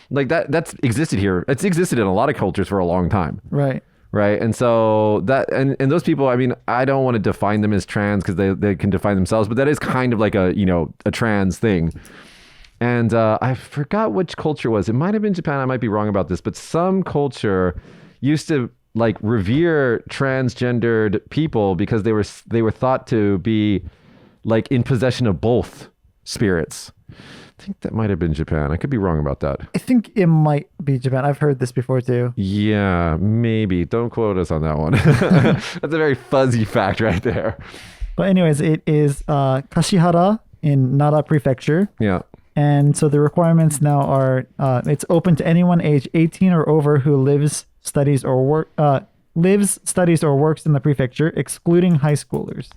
Speaker 1: Like that's existed here. It's existed in a lot of cultures for a long time.
Speaker 2: Right.
Speaker 1: Right. And so that, and those people, I mean, I don't want to define them as trans because they can define themselves, but that is kind of like a, you know, a trans thing. And I forgot which culture it was. It might have been Japan. I might be wrong about this, but some culture used to like revere transgendered people because they were thought to be like in possession of both spirits. I think that might have been Japan. I could be wrong about that.
Speaker 2: I think it might be Japan. I've heard this before too.
Speaker 1: Yeah, maybe. Don't quote us on that one. That's a very fuzzy fact right there.
Speaker 2: But anyways, it is Kashihara in Nara Prefecture.
Speaker 1: Yeah.
Speaker 2: And so the requirements now are it's open to anyone age 18 or over who lives, studies, or works in the prefecture, excluding high schoolers.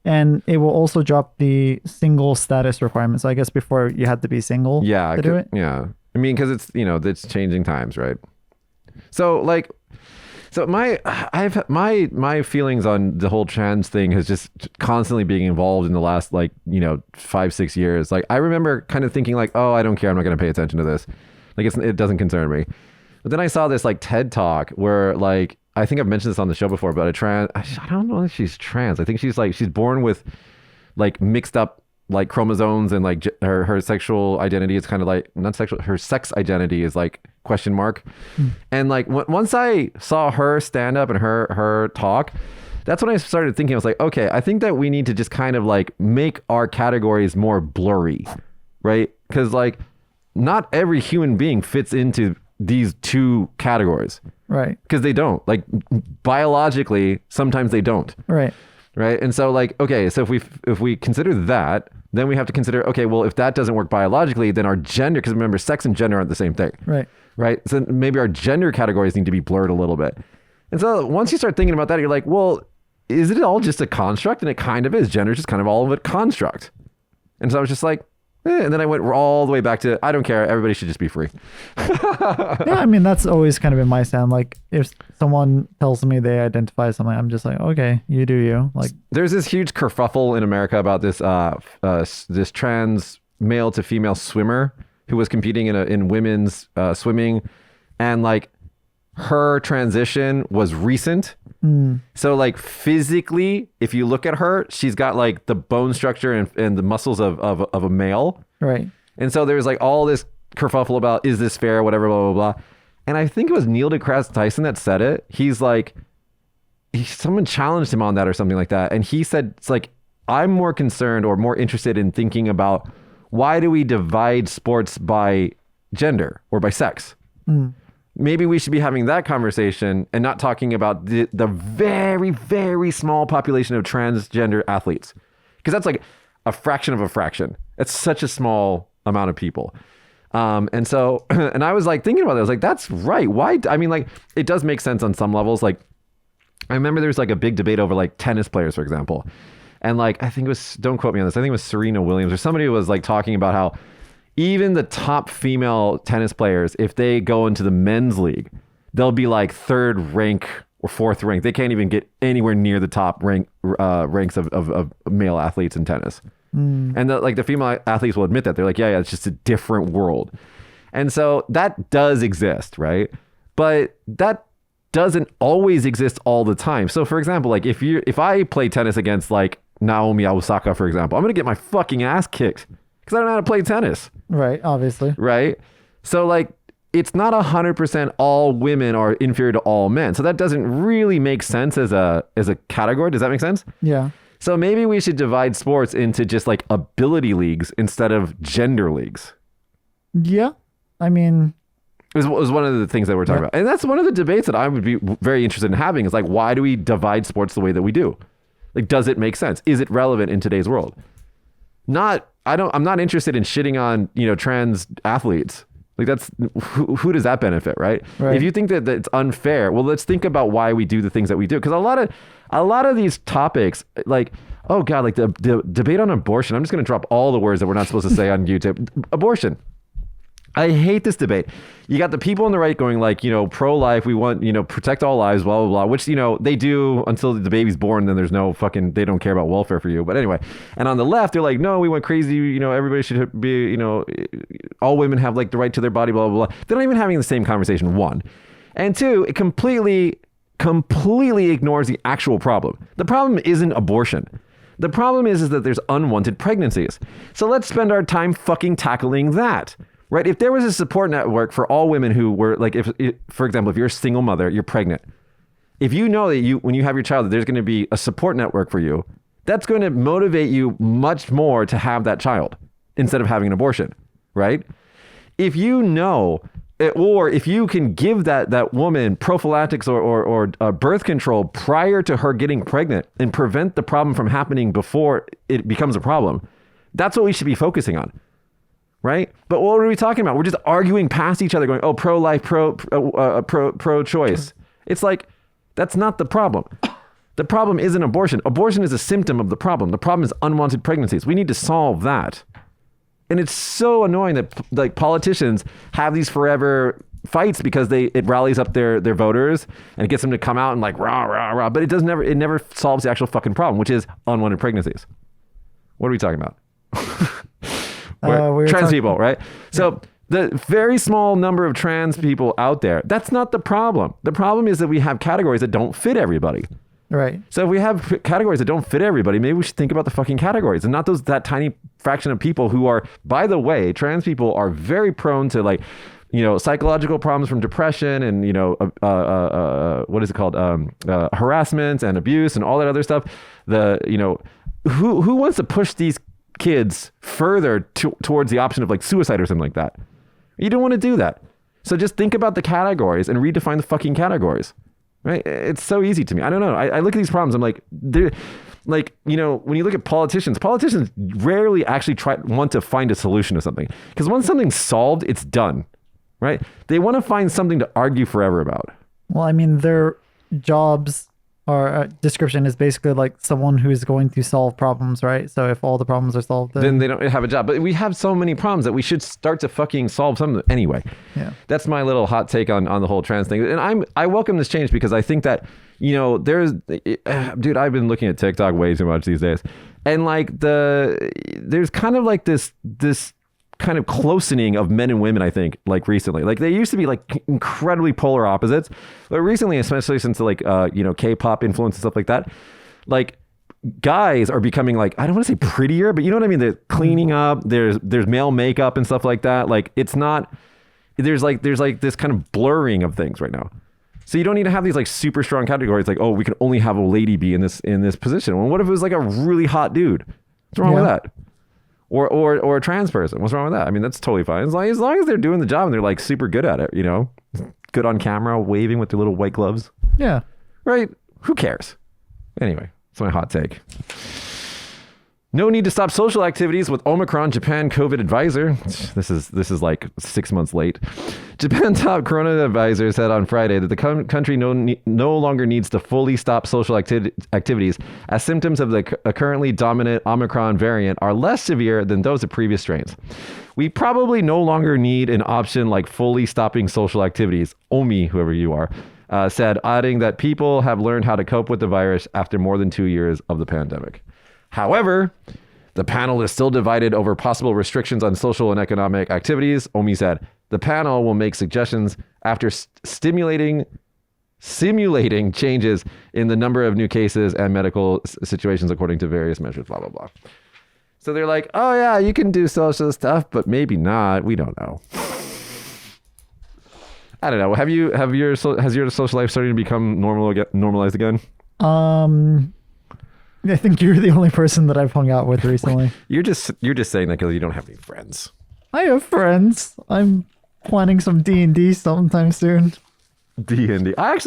Speaker 2: And it will also drop the single status requirement. So I guess before you had to be single to do it.
Speaker 1: Yeah. I mean, because it's, you know, it's changing times, right? So like, so my feelings on the whole trans thing has just constantly being involved in the last like, you know, 5-6 years. Like I remember kind of thinking like, oh, I don't care. I'm not going to pay attention to this. Like it doesn't concern me. But then I saw this like TED talk where like, I think I've mentioned this on the show before, but I don't know if she's trans. I think she's born with like mixed up like chromosomes and like her sexual identity is kind of like not sexual. Her sex identity is like question mark. And like once I saw her stand up and her talk, that's when I started thinking, I was like, okay, I think that we need to just kind of like make our categories more blurry, right? Because like not every human being fits into these two categories.
Speaker 2: Right.
Speaker 1: Because they don't. Like biologically, sometimes they don't.
Speaker 2: Right.
Speaker 1: Right. And so like, okay, so if we consider that, then we have to consider, okay, well, if that doesn't work biologically, then our gender, because remember, sex and gender aren't the same thing.
Speaker 2: Right.
Speaker 1: Right. So maybe our gender categories need to be blurred a little bit. And so once you start thinking about that, you're like, well, is it all just a construct? And it kind of is. Gender is just kind of all of a construct. And so I was just like, and then I went all the way back to, I don't care. Everybody should just be free.
Speaker 2: Yeah, I mean, that's always kind of been my stand. Like, if someone tells me they identify as something, I'm just like, okay, you do you. Like,
Speaker 1: there's this huge kerfuffle in America about this this trans male to female swimmer who was competing in women's swimming, and like her transition was recent. So like physically, if you look at her, she's got like the bone structure and the muscles of a male.
Speaker 2: right.
Speaker 1: And so there's like all this kerfuffle about, is this fair, whatever, blah, blah, blah. And I think it was Neil deGrasse Tyson that said it. He's like, someone challenged him on that or something like that. And he said, it's like, I'm more concerned or more interested in thinking about, why do we divide sports by gender or by sex? Maybe we should be having that conversation and not talking about the very, very small population of transgender athletes. Because that's like a fraction of a fraction. It's such a small amount of people. And so, and I was like thinking about it. I was like, that's right. Why? I mean, like, it does make sense on some levels. Like, I remember there was like a big debate over like tennis players, for example. And like, I think it was, don't quote me on this, I think it was Serena Williams or somebody who was like talking about how even the top female tennis players, if they go into the men's league, they'll be like third rank or fourth rank. They can't even get anywhere near the top ranks of male athletes in tennis. And the female athletes will admit that. They're like, yeah, it's just a different world. And so that does exist, right? But that doesn't always exist all the time. So for example, like if I play tennis against like Naomi Osaka, for example, I'm going to get my fucking ass kicked because I don't know how to play tennis.
Speaker 2: Right. Obviously.
Speaker 1: Right. So like, it's not 100% all women are inferior to all men. So that doesn't really make sense as a category. Does that make sense?
Speaker 2: Yeah.
Speaker 1: So maybe we should divide sports into just like ability leagues instead of gender leagues.
Speaker 2: Yeah. I mean,
Speaker 1: It was one of the things that we're talking about. And that's one of the debates that I would be very interested in having, is like, why do we divide sports the way that we do? Like, does it make sense? Is it relevant in today's world? I'm not interested in shitting on, trans athletes. Like, that's who does that benefit, right? If you think that it's unfair, well, let's think about why we do the things that we do. Because a lot of these topics, like, oh God, like the debate on abortion. I'm just going to drop all the words that we're not supposed to say on YouTube. Abortion. I hate this debate. You got the people on the right going like, pro-life, we want, protect all lives, blah, blah, blah, which, they do until the baby's born. Then there's no they don't care about welfare for you. But anyway, and on the left, they're like, no, we went crazy. Everybody should be, all women have like the right to their body, blah, blah, blah. They're not even having the same conversation, one. And two, it completely ignores the actual problem. The problem isn't abortion. The problem is that there's unwanted pregnancies. So let's spend our time fucking tackling that. Right? If there was a support network for all women who were like, for example, if you're a single mother, you're pregnant. If you know that when you have your child, that there's going to be a support network for you, that's going to motivate you much more to have that child instead of having an abortion. Right? If you know, or if you can give that woman prophylactics or birth control prior to her getting pregnant and prevent the problem from happening before it becomes a problem, that's what we should be focusing on. Right? But what are we talking about? We're just arguing past each other going, oh, pro-life, pro-choice. It's like, that's not the problem. The problem isn't abortion. Abortion is a symptom of the problem. The problem is unwanted pregnancies. We need to solve that. And it's so annoying that like politicians have these forever fights because it rallies up their voters and it gets them to come out and like rah, rah, rah. But it never solves the actual fucking problem, which is unwanted pregnancies. What are we talking about? Trans people, right? So the very small number of trans people out there, that's not the problem. The problem is that we have categories that don't fit everybody.
Speaker 2: Right.
Speaker 1: So if we have categories that don't fit everybody, maybe we should think about the fucking categories and not that tiny fraction of people who are, by the way, trans people are very prone to like psychological problems from depression and, what is it called? Harassment and abuse and all that other stuff. Who wants to push these kids further towards the option of like suicide or something like that? You don't want to do that. So just think about the categories and redefine the fucking categories, right? It's so easy to me. I don't know. I look at these problems. I'm like, when you look at politicians rarely actually want to find a solution to something, because once something's solved, it's done, right? They want to find something to argue forever about.
Speaker 2: Well, I mean, their jobs or description is basically like someone who's going to solve problems, right? So if all the problems are solved,
Speaker 1: then they don't have a job. But we have so many problems that we should start to fucking solve some of them anyway.
Speaker 2: Yeah,
Speaker 1: that's my little hot take on the whole trans thing. And I welcome this change, because I think that dude, I've been looking at TikTok way too much these days, and like there's kind of like this kind of closening of men and women, I think, like recently. Like they used to be like incredibly polar opposites, but recently, especially since like K-pop influence and stuff like that, like guys are becoming like, I don't want to say prettier, but you know what I mean? They're cleaning up, there's male makeup and stuff like that. Like it's not, there's like this kind of blurring of things right now. So you don't need to have these like super strong categories like, oh, we can only have a lady be in this position. Well, what if it was like a really hot dude? What's wrong with that? Or a trans person. What's wrong with that? I mean, that's totally fine. As long as they're doing the job and they're like super good at it, good on camera, waving with their little white gloves.
Speaker 2: Yeah.
Speaker 1: Right? Who cares? Anyway, that's my hot take. No need to stop social activities with Omicron, Japan COVID advisor. This is like 6 months late. Japan top corona advisor said on Friday that the country no longer needs to fully stop social activities, as symptoms of the currently dominant Omicron variant are less severe than those of previous strains. We probably no longer need an option like fully stopping social activities, Omi, whoever you are, said, adding that people have learned how to cope with the virus after more than 2 years of the pandemic. However, the panel is still divided over possible restrictions on social and economic activities. Omi said the panel will make suggestions after simulating changes in the number of new cases and medical situations according to various measures, blah, blah, blah. So they're like, oh yeah, you can do social stuff, but maybe not. We don't know. I don't know. Has your social life started to become normalized again?
Speaker 2: I think you're the only person that I've hung out with recently.
Speaker 1: You're just saying that because you don't have any friends.
Speaker 2: I have friends. I'm planning some D&D sometime soon.
Speaker 1: D&D. I'm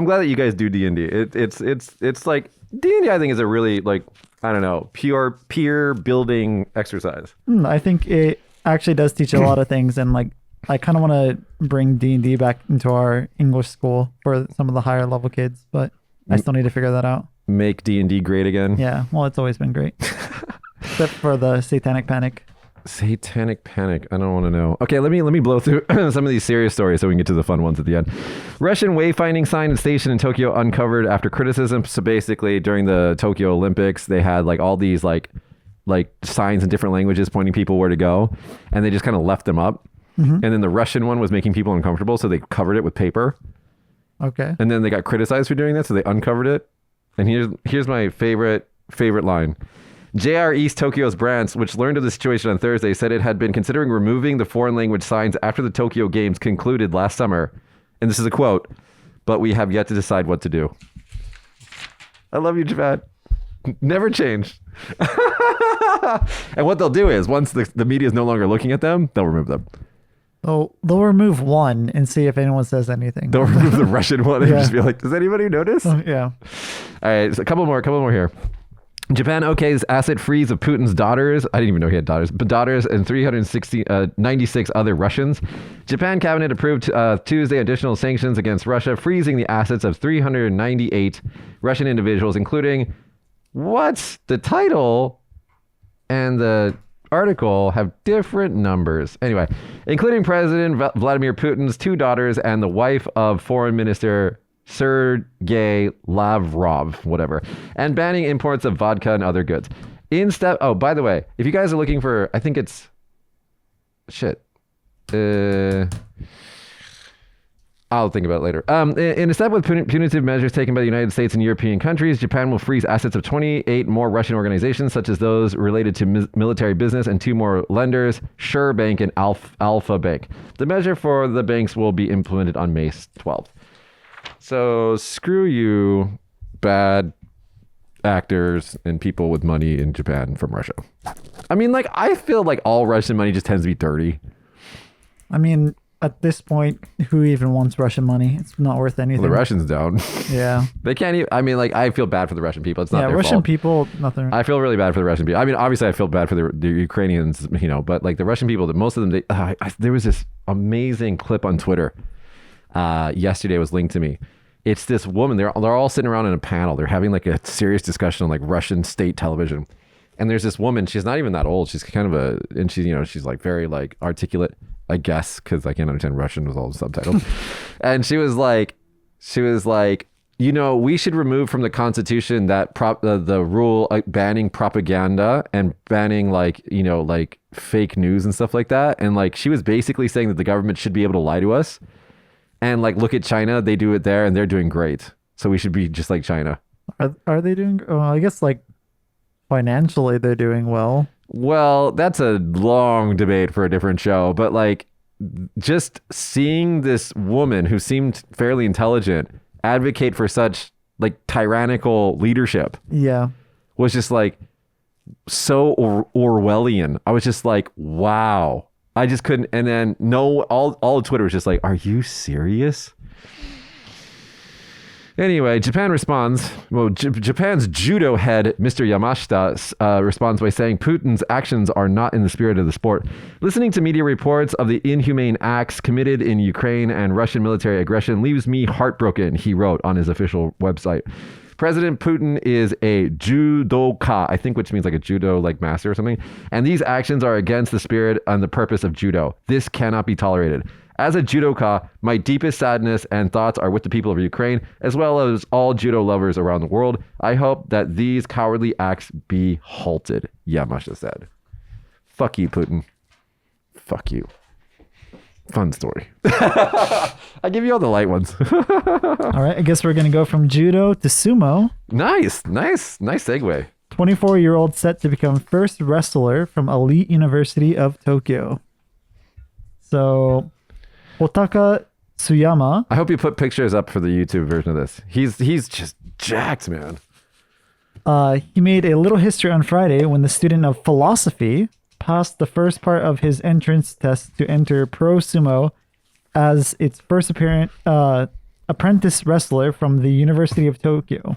Speaker 1: glad that you guys do D&D. It's like D&D. I think is a really like, I don't know, pure peer building exercise.
Speaker 2: I think it actually does teach a lot of things, and like I kind of want to bring D&D back into our English school for some of the higher level kids, but I still need to figure that out.
Speaker 1: Make D&D great again.
Speaker 2: Yeah, well, it's always been great. Except for the Satanic Panic.
Speaker 1: Satanic Panic. I don't want to know. Okay, let me blow through some of these serious stories so we can get to the fun ones at the end. Russian wayfinding sign and station in Tokyo uncovered after criticism. So basically, during the Tokyo Olympics, they had like all these like signs in different languages pointing people where to go, and they just kind of left them up. Mm-hmm. And then the Russian one was making people uncomfortable, so they covered it with paper.
Speaker 2: Okay.
Speaker 1: And then they got criticized for doing that, so they uncovered it. And here's my favorite line. JR East Tokyo's branch, which learned of the situation on Thursday, said it had been considering removing the foreign language signs after the Tokyo Games concluded last summer. And this is a quote, "But we have yet to decide what to do." I love you, Japan. Never change. And what they'll do is, once the media is no longer looking at them, they'll remove them.
Speaker 2: Oh, they'll remove one and see if anyone says anything.
Speaker 1: They'll remove the Russian one and just be like, does anybody notice?
Speaker 2: Yeah.
Speaker 1: All right, so a couple more here. Japan okays asset freeze of Putin's daughters. I didn't even know he had daughters, but daughters and 96 other Russians. Japan cabinet approved Tuesday additional sanctions against Russia, freezing the assets of 398 Russian individuals, including the title and the article have different numbers. Anyway, including President Vladimir Putin's 2 daughters and the wife of Foreign Minister Sergei Lavrov, whatever, and banning imports of vodka and other goods. Oh, by the way, if you guys are looking for, I think it's I'll think about it later. In a step with punitive measures taken by the United States and European countries, Japan will freeze assets of 28 more Russian organizations, such as those related to military business, and 2 more lenders, Sure Bank and Alpha Bank. The measure for the banks will be implemented on May 12th. So screw you, bad actors and people with money in Japan from Russia. I mean, like, I feel like all Russian money just tends to be dirty.
Speaker 2: I mean, at this point, who even wants Russian money? It's not worth anything.
Speaker 1: Well, the Russians don't.
Speaker 2: Yeah.
Speaker 1: They can't even, I mean, like, I feel bad for the Russian people. It's not their
Speaker 2: Russian
Speaker 1: fault.
Speaker 2: people, nothing.
Speaker 1: I feel really bad for the Russian people. I mean, obviously, I feel bad for the Ukrainians, you know, but like the Russian people, most of them, there was this amazing clip on Twitter yesterday was linked to me. It's this woman. They're all sitting around in a panel. They're having like a serious discussion on like Russian state television. And there's this woman. She's not even that old. She's kind of and she's, you know, she's like very like articulate, I guess, because I can't understand Russian with all the subtitles. And she was like, you know, we should remove from the Constitution that the rule banning propaganda and banning like, you know, like fake news and stuff like that. And like she was basically saying that the government should be able to lie to us. And like, look at China, they do it there and they're doing great. So we should be just like China.
Speaker 2: Are they doing, I guess like financially they're doing well.
Speaker 1: Well, that's a long debate for a different show. But like just seeing this woman who seemed fairly intelligent advocate for such like tyrannical leadership.
Speaker 2: Yeah.
Speaker 1: Was just like so Orwellian. I was just like, wow. I just couldn't. And then all of Twitter was just like, are you serious? Anyway, Japan responds. Well, Japan's judo head, Mr. Yamashita, responds by saying Putin's actions are not in the spirit of the sport. Listening to media reports of the inhumane acts committed in Ukraine and Russian military aggression leaves me heartbroken, he wrote on his official website. President Putin is a judoka, I think, which means like a judo like master or something. And these actions are against the spirit and the purpose of judo. This cannot be tolerated. As a judoka, my deepest sadness and thoughts are with the people of Ukraine, as well as all judo lovers around the world. I hope that these cowardly acts be halted, Yamashita said. Fuck you, Putin. Fuck you. Fun story. I give you all the light ones.
Speaker 2: All right, I guess we're going to go from judo to sumo. Nice
Speaker 1: segue.
Speaker 2: 24-year-old set to become first wrestler from elite University of Tokyo. So, Otaka Tsuyama.
Speaker 1: I hope you put pictures up for the YouTube version of this. He's just jacked, man.
Speaker 2: He made a little history on Friday when the student of philosophy passed the first part of his entrance test to enter pro sumo as its first apprentice wrestler from the University of Tokyo.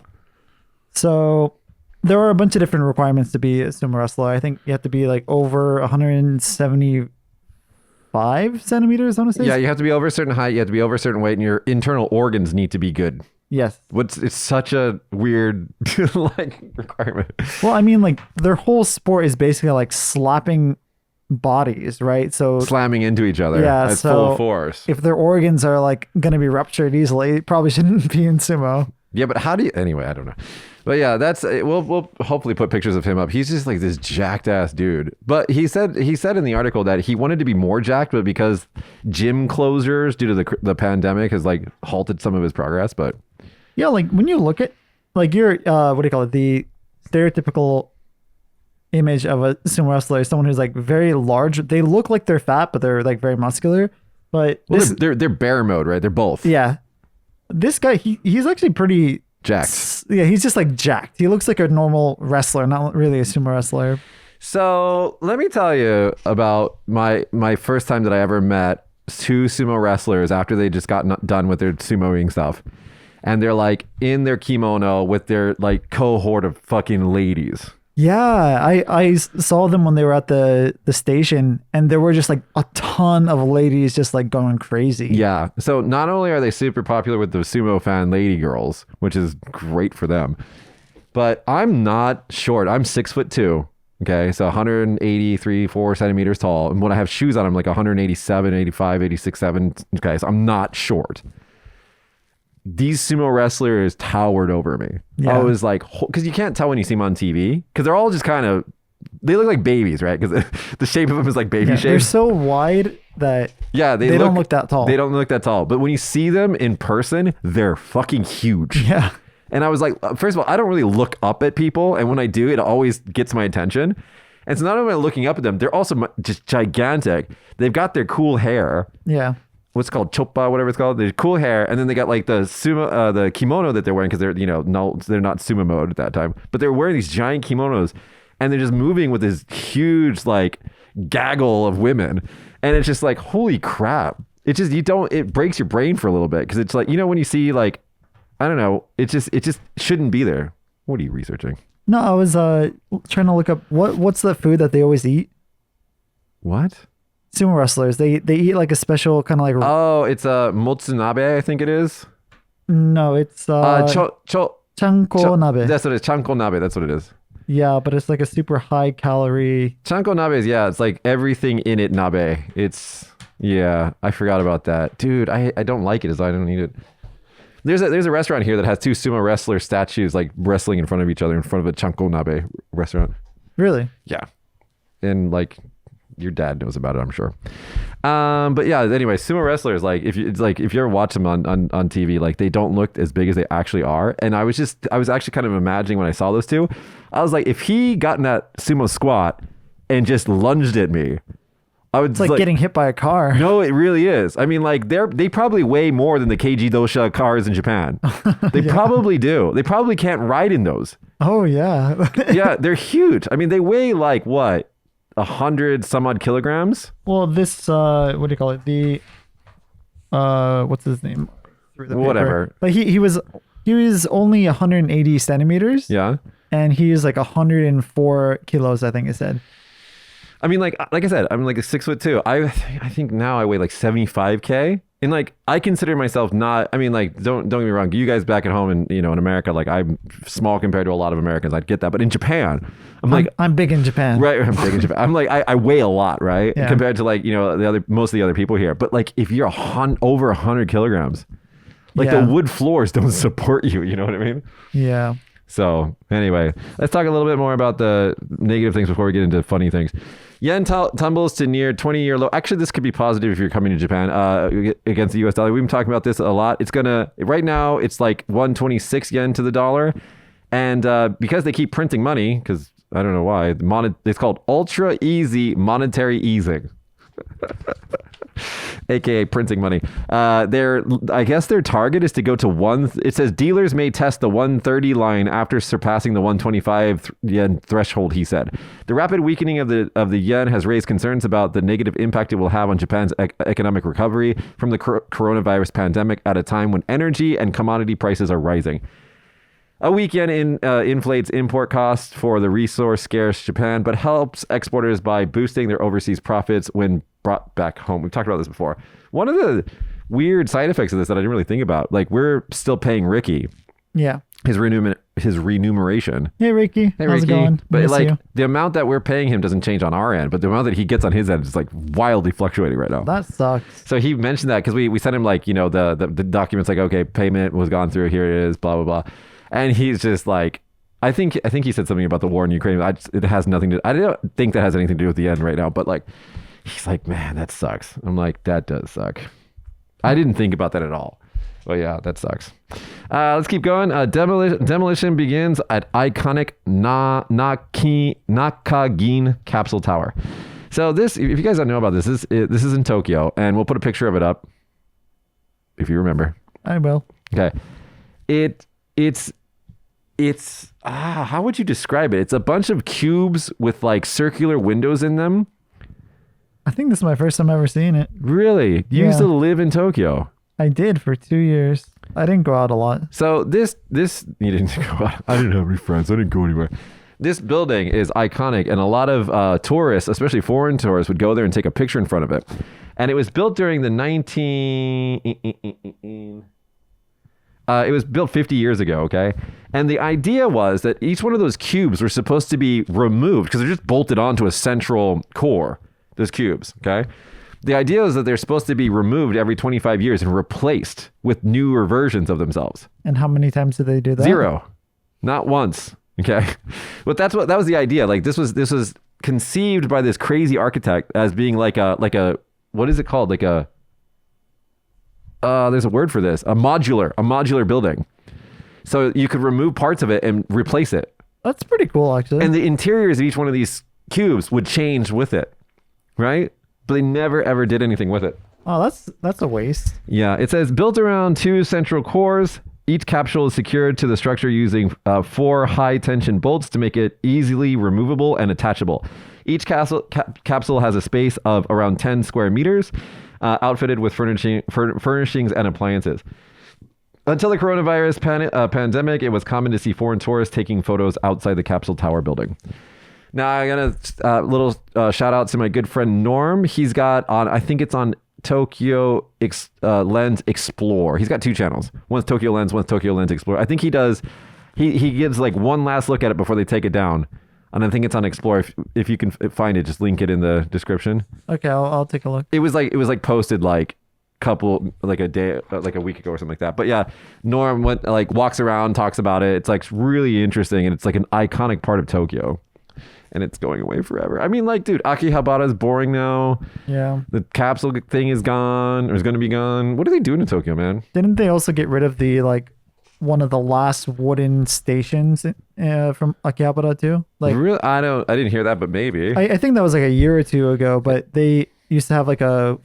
Speaker 2: So there are a bunch of different requirements to be a sumo wrestler. I think you have to be like over 175 centimeters, I want to say.
Speaker 1: Yeah, you have to be over a certain height, you have to be over a certain weight, and your internal organs need to be good.
Speaker 2: Yes.
Speaker 1: It's such a weird like requirement.
Speaker 2: Well, I mean, like their whole sport is basically like slapping bodies, right? So
Speaker 1: slamming into each other at full force.
Speaker 2: If their organs are like going to be ruptured easily, it probably shouldn't be in sumo.
Speaker 1: Yeah, but how do you? Anyway, I don't know. But yeah, we'll hopefully put pictures of him up. He's just like this jacked ass dude. But he said in the article that he wanted to be more jacked, but because gym closures due to the pandemic has like halted some of his progress. But
Speaker 2: yeah, like when you look at like your what do you call it? The stereotypical image of a sumo wrestler is someone who's like very large. They look like they're fat, but they're like very muscular. But
Speaker 1: they're bear mode, right? They're both.
Speaker 2: Yeah. This guy, he's actually pretty
Speaker 1: jacked.
Speaker 2: Yeah, he's just like jacked. He looks like a normal wrestler, not really a sumo wrestler.
Speaker 1: So let me tell you about my first time that I ever met 2 sumo wrestlers after they just got done with their sumoing stuff. And they're like in their kimono with their like cohort of fucking ladies.
Speaker 2: Yeah, I saw them when they were at the station, and there were just like a ton of ladies just like going crazy.
Speaker 1: Yeah. So not only are they super popular with the sumo fan lady girls, which is great for them, but I'm not short. I'm 6'2". Okay. So 183, 4 centimeters tall. And when I have shoes on, I'm like 187, 85, 86, 7. Okay. So I'm not short. These sumo wrestlers towered over me. Yeah. I was like, because you can't tell when you see them on TV, because they're all just kind of they look like babies, right? Because the shape of them is like baby
Speaker 2: Yeah,
Speaker 1: shape.
Speaker 2: they're so wide that
Speaker 1: Yeah,
Speaker 2: they don't look that tall.
Speaker 1: They don't look that tall. But when you see them in person, they're fucking huge.
Speaker 2: Yeah.
Speaker 1: And I was like, first of all, I don't really look up at people. And when I do, it always gets my attention. And so not only am I looking up at them, they're also just gigantic. They've got their cool hair.
Speaker 2: Yeah.
Speaker 1: What's it called? Choppa, whatever it's called. They're cool hair. And then they got like the sumo, the kimono that they're wearing because they're, no, they're not sumo mode at that time. But they're wearing these giant kimonos and they're just moving with this huge like gaggle of women. And it's just like, holy crap. It just, it breaks your brain for a little bit because it's like, when you see like, I don't know, it just shouldn't be there. What are you researching?
Speaker 2: No, I was trying to look up what's the food that they always eat.
Speaker 1: What?
Speaker 2: Sumo wrestlers, they eat like a special kind of like.
Speaker 1: Oh, it's a motsunabe, I think it is.
Speaker 2: No, it's chanko nabe.
Speaker 1: That's what it is. Chanko nabe. That's what it is.
Speaker 2: Yeah, but it's like a super high calorie.
Speaker 1: Chanko nabe is, yeah, it's like everything in it nabe. It's, yeah, I forgot about that, dude. I don't like it, I don't eat it. There's a restaurant here that has two sumo wrestler statues like wrestling in front of each other in front of a chanko nabe restaurant.
Speaker 2: Really?
Speaker 1: Yeah, and like your dad knows about it, I'm sure. But yeah, anyway, sumo wrestlers, like if you ever watch them on TV, like they don't look as big as they actually are. And I was actually kind of imagining when I saw those two, I was like, if he got in that sumo squat and just lunged at me,
Speaker 2: It's like getting hit by a car.
Speaker 1: No, it really is. I mean, like they probably weigh more than the KG Dosha cars in Japan. They probably do. They probably can't ride in those.
Speaker 2: Oh yeah.
Speaker 1: Yeah, they're huge. I mean, they weigh like what, 100 some odd kilograms.
Speaker 2: Well, this what do you call it? The what's his name?
Speaker 1: Whatever.
Speaker 2: But he was only 180 centimeters.
Speaker 1: Yeah.
Speaker 2: And he's like 104 kilos, I think it said.
Speaker 1: I mean, like I said, I'm like 6'2". I think now I weigh like 75K. And like, I consider myself not, I mean, like, don't get me wrong. You guys back at home in, in America, like I'm small compared to a lot of Americans. I'd get that. But in Japan,
Speaker 2: I'm big in Japan.
Speaker 1: Right. I'm big in Japan. I'm like, I weigh a lot, right?
Speaker 2: Yeah.
Speaker 1: Compared to like, most of the other people here. But like, if you're over 100 kilograms, like the wood floors don't support you. You know what I mean?
Speaker 2: Yeah.
Speaker 1: So anyway, let's talk a little bit more about the negative things before we get into funny things. Yen tumbles to near 20-year low. Actually, this could be positive if you're coming to Japan against the US dollar. We've been talking about this a lot. Right now, it's like 126 yen to the dollar. And because they keep printing money, because I don't know why, it's called ultra easy monetary easing. AKA printing money. I guess their target is to go to it says dealers may test the 130 line after surpassing the 125 yen threshold, he said. The rapid weakening of the yen has raised concerns about the negative impact it will have on Japan's economic recovery from the coronavirus pandemic at a time when energy and commodity prices are rising. A weak yen inflates import costs for the resource-scarce Japan, but helps exporters by boosting their overseas profits when brought back home. We've talked about this before. One of the weird side effects of this that I didn't really think about, like we're still paying Ricky.
Speaker 2: Yeah.
Speaker 1: His remuneration.
Speaker 2: Hey Ricky, how's
Speaker 1: Ricky.
Speaker 2: it going?
Speaker 1: But
Speaker 2: Miss
Speaker 1: like
Speaker 2: you.
Speaker 1: the amount that we're paying him doesn't change on our end, but the amount that he gets on his end is like wildly fluctuating right now.
Speaker 2: That sucks.
Speaker 1: So he mentioned that because we sent him like, the documents like, okay, payment was gone through, here it is, blah, blah, blah. And he's just like, I think he said something about the war in Ukraine. It has nothing to, I don't think that has anything to do with the end right now, but like, he's like, man, that sucks. I'm like, that does suck. I didn't think about that at all. But yeah, that sucks. Let's keep going. Demolition begins at iconic Nakagin Capsule Tower. So this, if you guys don't know about this is in Tokyo, and we'll put a picture of it up if you remember.
Speaker 2: I will.
Speaker 1: Okay. It's how would you describe it? It's a bunch of cubes with like circular windows in them.
Speaker 2: I think this is my first time ever seeing it.
Speaker 1: Really? You used to live in Tokyo.
Speaker 2: I did for 2 years. I didn't go out a lot.
Speaker 1: So this you didn't go out. I didn't have any friends. I didn't go anywhere. This building is iconic, and a lot of tourists, especially foreign tourists, would go there and take a picture in front of it. And it was built during the it was built 50 years ago, okay? And the idea was that each one of those cubes were supposed to be removed because they're just bolted onto a central core, those cubes, okay? The idea is that they're supposed to be removed every 25 years and replaced with newer versions of themselves.
Speaker 2: And how many times did they do that?
Speaker 1: 0. Not once, okay? But that was the idea. Like this was conceived by this crazy architect as being like a what is it called? Like a there's a word for this, a modular building. So you could remove parts of it and replace it.
Speaker 2: That's pretty cool, actually.
Speaker 1: And the interiors of each one of these cubes would change with it, right? But they never ever did anything with it.
Speaker 2: Oh, that's a waste.
Speaker 1: Yeah, it says built around 2 central cores. Each capsule is secured to the structure using 4 high-tension bolts to make it easily removable and attachable. Each capsule has a space of around 10 square meters, outfitted with furnishings and appliances. Until the coronavirus pandemic, it was common to see foreign tourists taking photos outside the capsule tower building. Now, I got a little shout out to my good friend Norm. He's got on, I think it's on Tokyo Lens Explore. He's got 2 channels. One's Tokyo Lens, one's Tokyo Lens Explore. I think he does, he gives like one last look at it before they take it down. And I think it's on Explore. If you can find it, just link it in the description.
Speaker 2: Okay, I'll take a look.
Speaker 1: It was like posted like a day, like a week ago or something like that. But yeah, Norm walks around, talks about it. It's like really interesting, and it's like an iconic part of Tokyo. And it's going away forever. I mean, like, dude, Akihabara is boring now.
Speaker 2: Yeah.
Speaker 1: The capsule thing is gone, or is going to be gone. What are they doing in Tokyo, man?
Speaker 2: Didn't they also get rid of the one of the last wooden stations from Akihabara too? Like,
Speaker 1: really? I didn't hear that, but maybe.
Speaker 2: I think that was like a year or 2 ago. But they used to have like a.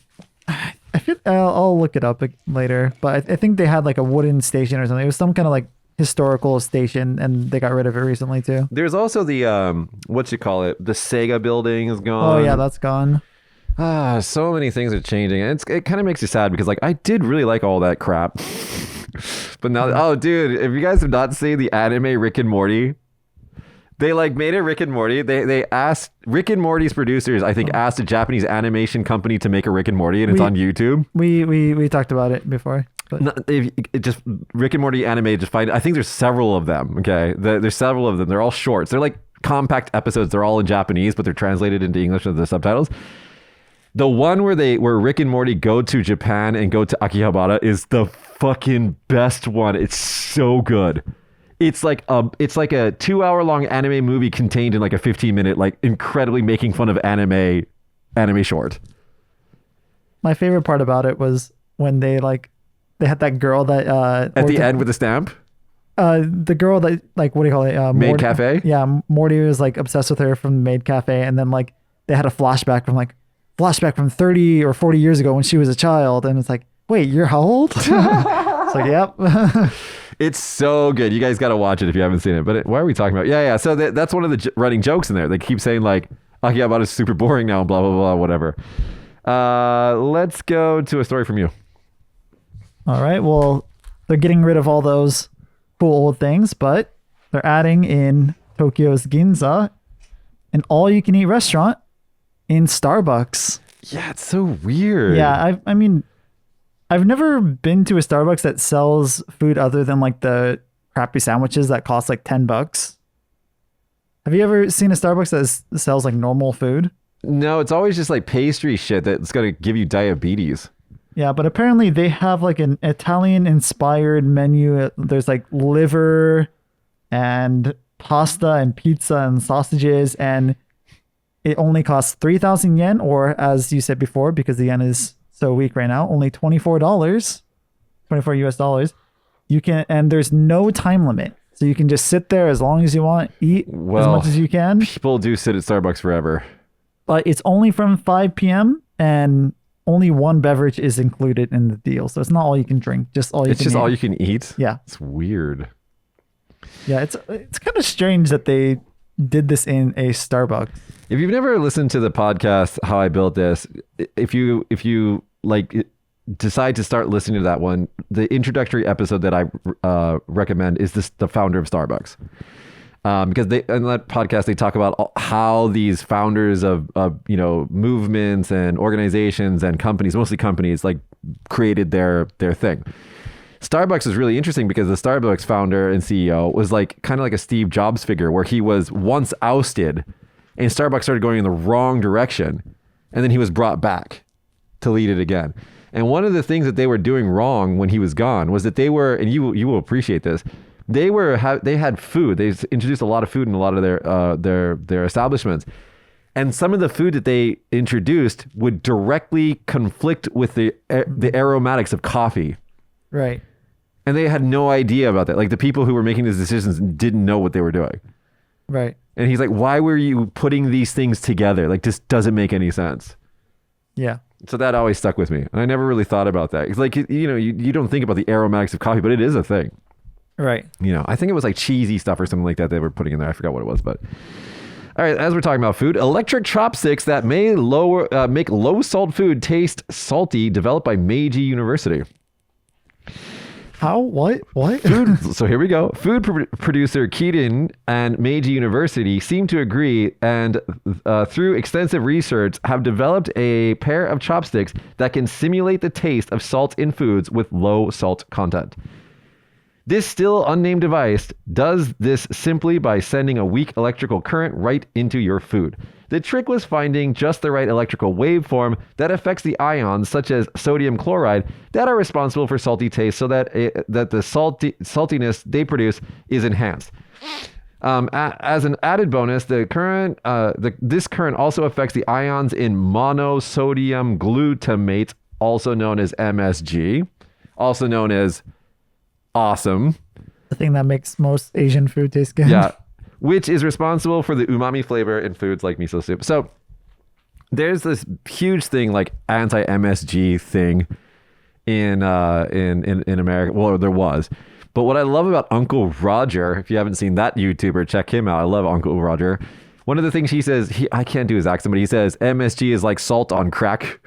Speaker 2: I feel I'll look it up later, but I think they had like a wooden station or something. It was some kind of like historical station, and they got rid of it recently too.
Speaker 1: There's also the what you call it, the Sega building is gone.
Speaker 2: Oh yeah, that's gone.
Speaker 1: So many things are changing, and it kind of makes you sad because like I did really like all that crap, but now, oh dude, if you guys have not seen the anime Rick and Morty, they like made a Rick and Morty. They asked Rick and Morty's producers, I think, asked a Japanese animation company to make a Rick and Morty, and it's on YouTube.
Speaker 2: We talked about it before. But
Speaker 1: no, it just Rick and Morty anime. Just find. I think there's several of them. Okay, there's several of them. They're all shorts. They're like compact episodes. They're all in Japanese, but they're translated into English with the subtitles. The one where Rick and Morty go to Japan and go to Akihabara is the fucking best one. It's so good. It's like a 2-hour long anime movie contained in like a 15-minute, like incredibly making fun of anime short.
Speaker 2: My favorite part about it was when they had that girl that
Speaker 1: at the end with the stamp.
Speaker 2: The girl that what do you call it?
Speaker 1: Maid Cafe.
Speaker 2: Yeah, Morty was like obsessed with her from the Maid Cafe, and then like they had a flashback from 30 or 40 years ago when she was a child, and it's like, wait, you're how old? It's like, yep.
Speaker 1: It's so good. You guys got to watch it if you haven't seen it. But why are we talking about? Yeah. So that's one of the running jokes in there. They keep saying like, Akihabara is super boring now, blah blah blah, whatever. Let's go to a story from you.
Speaker 2: All right. Well, they're getting rid of all those cool old things, but they're adding in Tokyo's Ginza an all-you-can-eat restaurant in Starbucks.
Speaker 1: Yeah, it's so weird.
Speaker 2: Yeah, I mean, I've never been to a Starbucks that sells food other than like the crappy sandwiches that cost like $10. Have you ever seen a Starbucks that sells like normal food?
Speaker 1: No, it's always just like pastry shit that's going to give you diabetes.
Speaker 2: Yeah, but apparently they have like an Italian-inspired menu. There's like liver and pasta and pizza and sausages, and it only costs 3,000 yen, or as you said before, because the yen is so weak right now, only $24, 24 US dollars. You can, and there's no time limit. So you can just sit there as long as you want, eat as much as you can.
Speaker 1: People do sit at Starbucks forever.
Speaker 2: But it's only from 5 p.m. and only one beverage is included in the deal. So it's not all you can drink, just all you can eat.
Speaker 1: It's just all you can eat?
Speaker 2: Yeah.
Speaker 1: It's weird.
Speaker 2: Yeah, it's kind of strange that they did this in a Starbucks.
Speaker 1: If you've never listened to the podcast, How I Built This, if you like decide to start listening to that one, the introductory episode that I recommend is the founder of Starbucks. Because in that podcast, they talk about how these founders of movements and organizations and companies, mostly companies, like created their thing. Starbucks is really interesting because the Starbucks founder and CEO was like kind of like a Steve Jobs figure, where he was once ousted and Starbucks started going in the wrong direction, and then he was brought back to lead it again. And one of the things that they were doing wrong when he was gone was that they were, and you will appreciate this, they had food. They introduced a lot of food in a lot of their establishments, And some of the food that they introduced would directly conflict with the aromatics of coffee.
Speaker 2: Right.
Speaker 1: And they had no idea about that. Like the people who were making these decisions didn't know what they were doing.
Speaker 2: Right.
Speaker 1: And he's like, why were you putting these things together? Like, this doesn't make any sense.
Speaker 2: Yeah.
Speaker 1: So that always stuck with me. And I never really thought about that. It's like, you don't think about the aromatics of coffee, but it is a thing.
Speaker 2: Right.
Speaker 1: I think it was like cheesy stuff or something like that they were putting in there. I forgot what it was, but... All right, as we're talking about food, electric chopsticks that may make low salt food taste salty, developed by Meiji University.
Speaker 2: How? What?
Speaker 1: So here we go. Food producer Keaton and Meiji University seem to agree, and through extensive research have developed a pair of chopsticks that can simulate the taste of salt in foods with low salt content. This still unnamed device does this simply by sending a weak electrical current right into your food. The trick was finding just the right electrical waveform that affects the ions, such as sodium chloride, that are responsible for salty taste, so that the saltiness they produce is enhanced. As an added bonus, this current also affects the ions in monosodium glutamate, also known as MSG, also known as awesome.
Speaker 2: The thing that makes most Asian food taste good.
Speaker 1: Yeah. Which is responsible for the umami flavor in foods like miso soup. So there's this huge thing like anti-MSG thing in America. Well, there was. But what I love about Uncle Roger, if you haven't seen that YouTuber, check him out. I love Uncle Roger. One of the things he says, I can't do his accent, but he says MSG is like salt on crack.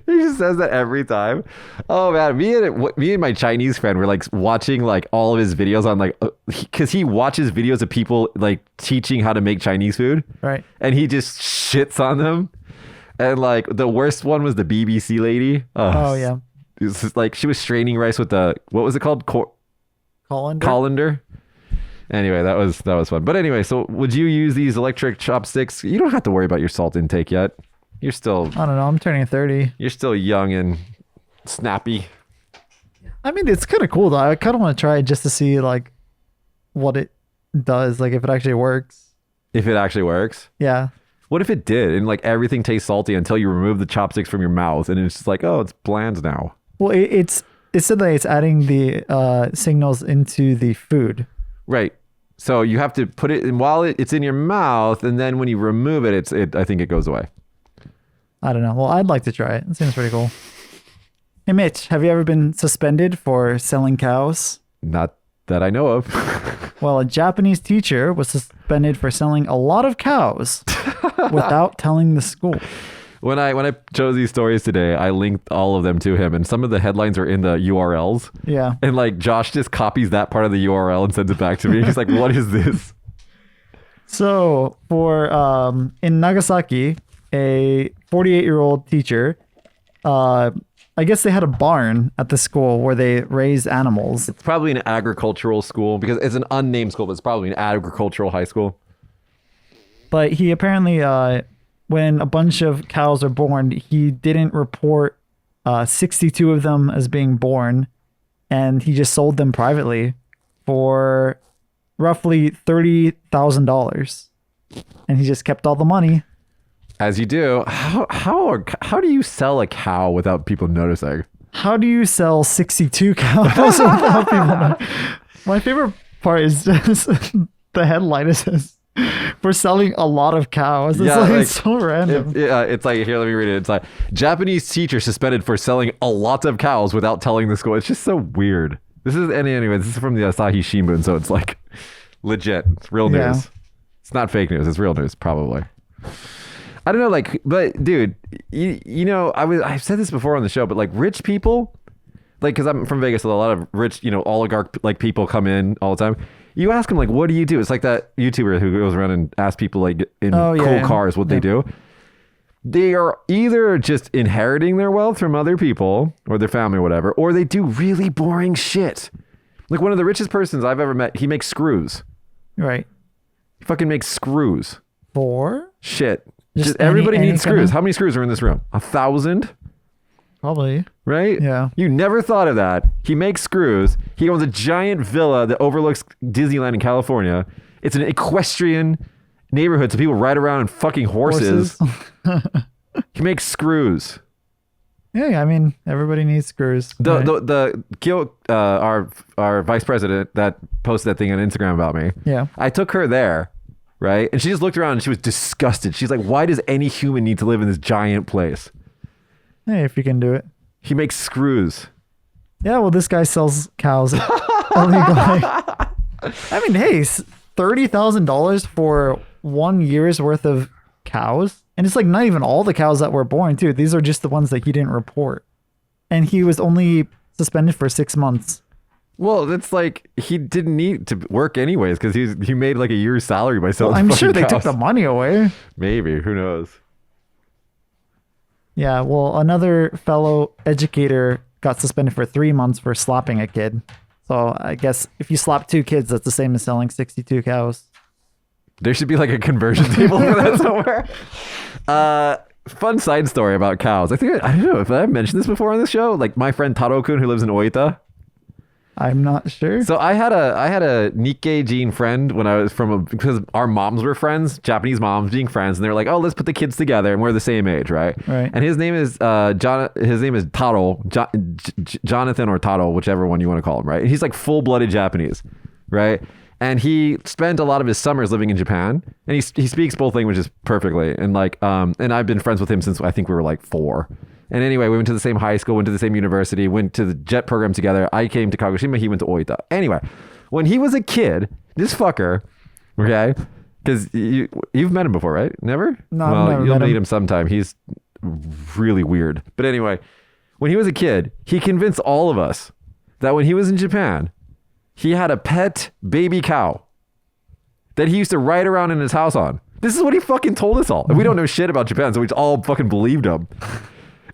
Speaker 1: He just says that every time. Oh man, me and my Chinese friend were like watching like all of his videos on like, because he watches videos of people like teaching how to make Chinese food,
Speaker 2: right?
Speaker 1: And he just shits on them. And like the worst one was the BBC lady.
Speaker 2: Oh yeah,
Speaker 1: it was just, like she was straining rice with the, what was it called? Colander. Anyway, that was fun. But anyway, so would you use these electric chopsticks? You don't have to worry about your salt intake yet. You're still...
Speaker 2: I don't know. I'm turning 30.
Speaker 1: You're still young and snappy.
Speaker 2: I mean, it's kind of cool, though. I kind of want to try it just to see, like, what it does. Like, if it actually works.
Speaker 1: If it actually works?
Speaker 2: Yeah.
Speaker 1: What if it did? And, like, everything tastes salty until you remove the chopsticks from your mouth. And it's just like, oh, it's bland now.
Speaker 2: Well, it said that it's adding the signals into the food.
Speaker 1: Right. So you have to put it in while it's in your mouth. And then when you remove it, I think it goes away.
Speaker 2: I don't know. Well, I'd like to try it. It seems pretty cool. Hey, Mitch, have you ever been suspended for selling cows?
Speaker 1: Not that I know of.
Speaker 2: Well, a Japanese teacher was suspended for selling a lot of cows without telling the school.
Speaker 1: When I chose these stories today, I linked all of them to him, and some of the headlines are in the URLs.
Speaker 2: Yeah.
Speaker 1: And like Josh just copies that part of the URL and sends it back to me. He's like, what is this?
Speaker 2: So for in Nagasaki, a 48-year-old teacher, I guess they had a barn at the school where they raised animals.
Speaker 1: It's probably an agricultural school because it's an unnamed school, but it's probably an agricultural high school.
Speaker 2: But he apparently, when a bunch of cows are born, he didn't report 62 of them as being born, and he just sold them privately for roughly $30,000. And he just kept all the money.
Speaker 1: As you do. How do you sell a cow without people noticing?
Speaker 2: How do you sell 62 cows without people noticing? My favorite part is just the headline. It says, "For selling a lot of cows." It's it's so random.
Speaker 1: It's like, here, let me read it. It's like, Japanese teacher suspended for selling a lot of cows without telling the school. It's just so weird. Anyway, this is from the Asahi Shimbun, so it's like legit. It's real news.
Speaker 2: Yeah.
Speaker 1: It's not fake news. It's real news, probably. I don't know, like, but dude, you know, I've said this before on the show, but like rich people, like, because I'm from Vegas, so a lot of rich, oligarch like people come in all the time. You ask them like, what do you do? It's like that YouTuber who goes around and asks people like in cool cars what they do. They are either just inheriting their wealth from other people or their family or whatever, or they do really boring shit. Like one of the richest persons I've ever met, he makes screws.
Speaker 2: Right.
Speaker 1: He fucking makes screws.
Speaker 2: For?
Speaker 1: Shit. Just everybody needs screws. How many screws are in this room? 1,000?
Speaker 2: Probably.
Speaker 1: Right?
Speaker 2: Yeah.
Speaker 1: You never thought of that. He makes screws. He owns a giant villa that overlooks Disneyland in California. It's an equestrian neighborhood so people ride around in fucking horses. He makes screws.
Speaker 2: Yeah, I mean, everybody needs screws.
Speaker 1: Our vice president that posted that thing on Instagram about me.
Speaker 2: Yeah.
Speaker 1: I took her there, right? And she just looked around and she was disgusted. She's like, why does any human need to live in this giant place?
Speaker 2: Hey, if you can do it.
Speaker 1: He makes screws.
Speaker 2: Yeah, well, this guy sells cows illegally. I mean, hey, $30,000 for 1 year's worth of cows. And it's like not even all the cows that were born, too. These are just the ones that he didn't report. And he was only suspended for 6 months.
Speaker 1: Well, it's like he didn't need to work anyways because he made like a year's salary by selling.
Speaker 2: I'm sure they
Speaker 1: cows.
Speaker 2: took the money away.
Speaker 1: Maybe, who knows?
Speaker 2: Yeah, well, another fellow educator got suspended for 3 months for slapping a kid. So I guess if you slap 2 kids, that's the same as selling 62 cows.
Speaker 1: There should be like a conversion table for that somewhere. Fun side story about cows. I don't know if I've mentioned this before on the show. Like my friend Taro-kun who lives in Oita.
Speaker 2: I'm not sure.
Speaker 1: So I had a Nikkei gene friend when I was because our moms were friends, Japanese moms being friends, and they were like, oh, let's put the kids together, and we're the same age, right?
Speaker 2: Right.
Speaker 1: And his name is his name is Taro, Jonathan or Taro, whichever one you want to call him, right? And he's like full-blooded Japanese, right? And he spent a lot of his summers living in Japan, and he speaks both languages perfectly, and and I've been friends with him since I think we were like 4. And anyway, we went to the same high school, went to the same university, went to the JET program together. I came to Kagoshima, he went to Oita. Anyway, when he was a kid, this fucker, okay, because you've met him before, right? Never?
Speaker 2: No, I've never
Speaker 1: you'll
Speaker 2: met
Speaker 1: meet him sometime. He's really weird. But anyway, when he was a kid, he convinced all of us that when he was in Japan, he had a pet baby cow that he used to ride around in his house on. This is what he fucking told us all. And we don't know shit about Japan, so we all fucking believed him.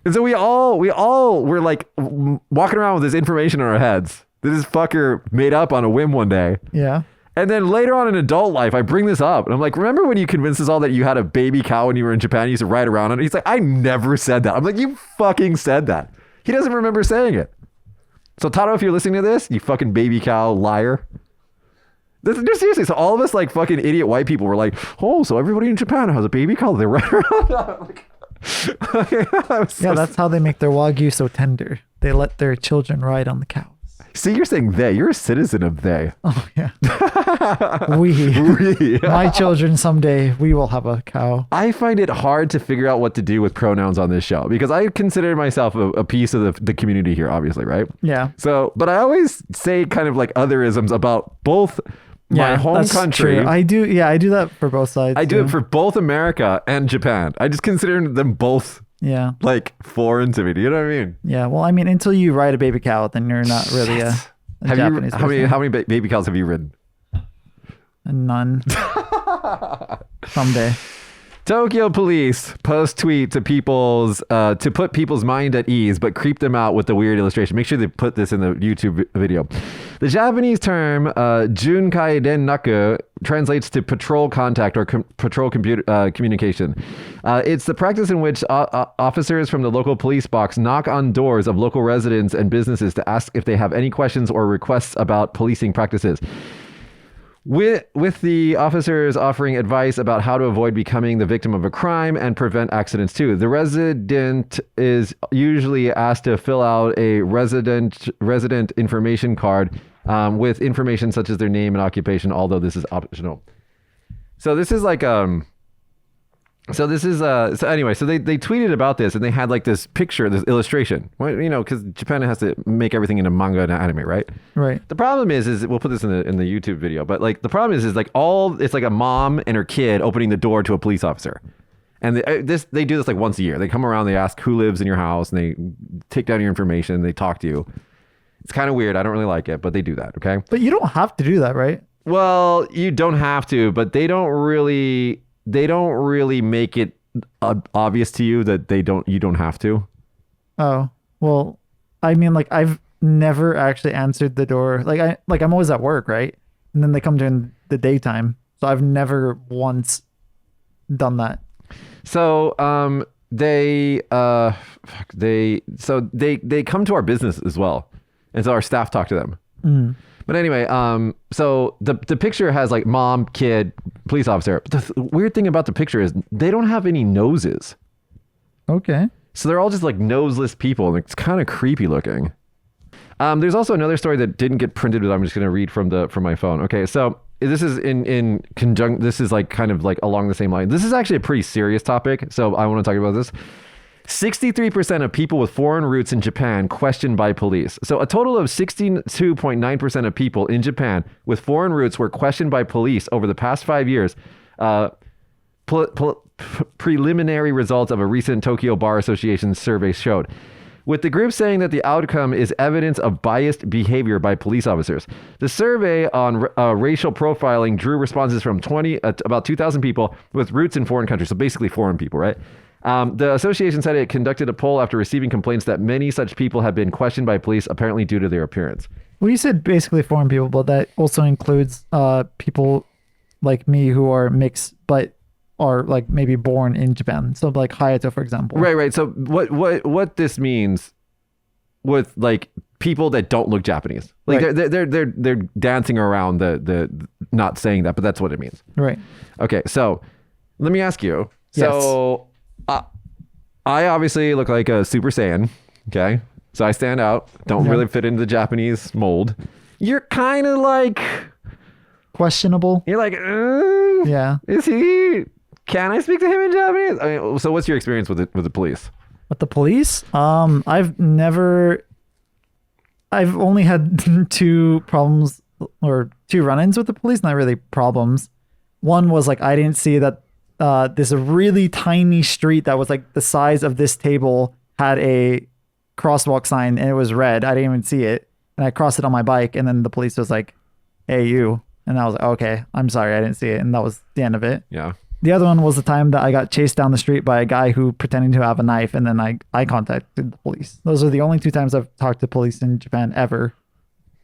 Speaker 1: And so we all were like walking around with this information in our heads that this fucker made up on a whim one day.
Speaker 2: Yeah.
Speaker 1: And then later on in adult life, I bring this up and I'm like, remember when you convinced us all that you had a baby cow when you were in Japan? You used to ride around on it. He's like, I never said that. I'm like, you fucking said that. He doesn't remember saying it. So Taro, if you're listening to this, you fucking baby cow liar. Seriously, so all of us like fucking idiot white people were like, oh, so everybody in Japan has a baby cow they ride around on. Like,
Speaker 2: yeah, that's how they make their Wagyu so tender. They let their children ride on the cows.
Speaker 1: See, you're saying they. You're a citizen of they.
Speaker 2: Oh, yeah. We. My children, someday, we will have a cow.
Speaker 1: I find it hard to figure out what to do with pronouns on this show because I consider myself a piece of the community here, obviously, right?
Speaker 2: Yeah.
Speaker 1: So, but I always say kind of like otherisms about both my home country.
Speaker 2: True. I do that for both sides.
Speaker 1: I do it for both America and Japan. I just consider them both like foreign to me. Do you know what I mean?
Speaker 2: Yeah. Well, I mean, until you ride a baby cow, then you're not really a Japanese person.
Speaker 1: How many baby cows have you ridden?
Speaker 2: None. Someday.
Speaker 1: Tokyo police post tweet to to put people's mind at ease, but creep them out with the weird illustration. Make sure they put this in the YouTube video. The Japanese term Junkai Dennaku translates to patrol contact or patrol communication. It's the practice in which officers from the local police box knock on doors of local residents and businesses to ask if they have any questions or requests about policing practices. With the officers offering advice about how to avoid becoming the victim of a crime and prevent accidents too. The resident is usually asked to fill out a resident information card with information such as their name and occupation, although this is optional. So this is like so they tweeted about this and they had like this picture, this illustration. Well, because Japan has to make everything into manga and anime, right?
Speaker 2: Right.
Speaker 1: The problem is we'll put this in the YouTube video, but like the problem is like it's like a mom and her kid opening the door to a police officer, and they do this like once a year. They come around, they ask who lives in your house, and they take down your information, they talk to you. It's kind of weird. I don't really like it, but they do that. Okay.
Speaker 2: But you don't have to do that, right?
Speaker 1: Well, you don't have to, but they don't really make it obvious to you that you don't have to.
Speaker 2: Oh, well, I mean, like I've never actually answered the door. I'm always at work, right? And then they come during the daytime. So I've never once done that.
Speaker 1: So, they come to our business as well. And so our staff talk to them. But anyway, so the picture has like mom, kid, police officer. But the weird thing about the picture is they don't have any noses.
Speaker 2: Okay.
Speaker 1: So they're all just like noseless people, and it's kind of creepy looking. There's also another story that didn't get printed, but I'm just going to read from my phone. Okay, so this is in conjunct. This is like kind of like along the same line. This is actually a pretty serious topic, so I want to talk about this. 63% of people with foreign roots in Japan questioned by police. So a total of 62.9% of people in Japan with foreign roots were questioned by police over the past 5 years. Preliminary results of a recent Tokyo Bar Association survey showed, with the group saying that the outcome is evidence of biased behavior by police officers. The survey on racial profiling drew responses from about 2,000 people with roots in foreign countries, so basically foreign people, right? The association said it conducted a poll after receiving complaints that many such people have been questioned by police, apparently due to their appearance.
Speaker 2: Well, you said basically foreign people, but that also includes people like me who are mixed, but are like maybe born in Japan. So like Hayato, for example.
Speaker 1: Right. So what this means with like people that don't look Japanese, like
Speaker 2: right.
Speaker 1: they're dancing around the not saying that, but that's what it means.
Speaker 2: Right.
Speaker 1: Okay. So let me ask you.
Speaker 2: Yes.
Speaker 1: So I obviously look like a Super Saiyan. Okay. So I stand out. Don't really fit into the Japanese mold. You're kind of like
Speaker 2: questionable.
Speaker 1: You're like,
Speaker 2: yeah.
Speaker 1: Is he? Can I speak to him in Japanese? I mean, so what's your experience with the police?
Speaker 2: With the police? I've only had two problems or two run-ins with the police, not really problems. One was like I didn't see that this really tiny street that was like the size of this table had a crosswalk sign and it was red. I didn't even see it. And I crossed it on my bike and then the police was like, "Hey, you." And I was like, "Okay, I'm sorry, I didn't see it." And that was the end of it.
Speaker 1: Yeah.
Speaker 2: The other one was the time that I got chased down the street by a guy who pretended to have a knife, and then I contacted the police. Those are the only two times I've talked to police in Japan ever.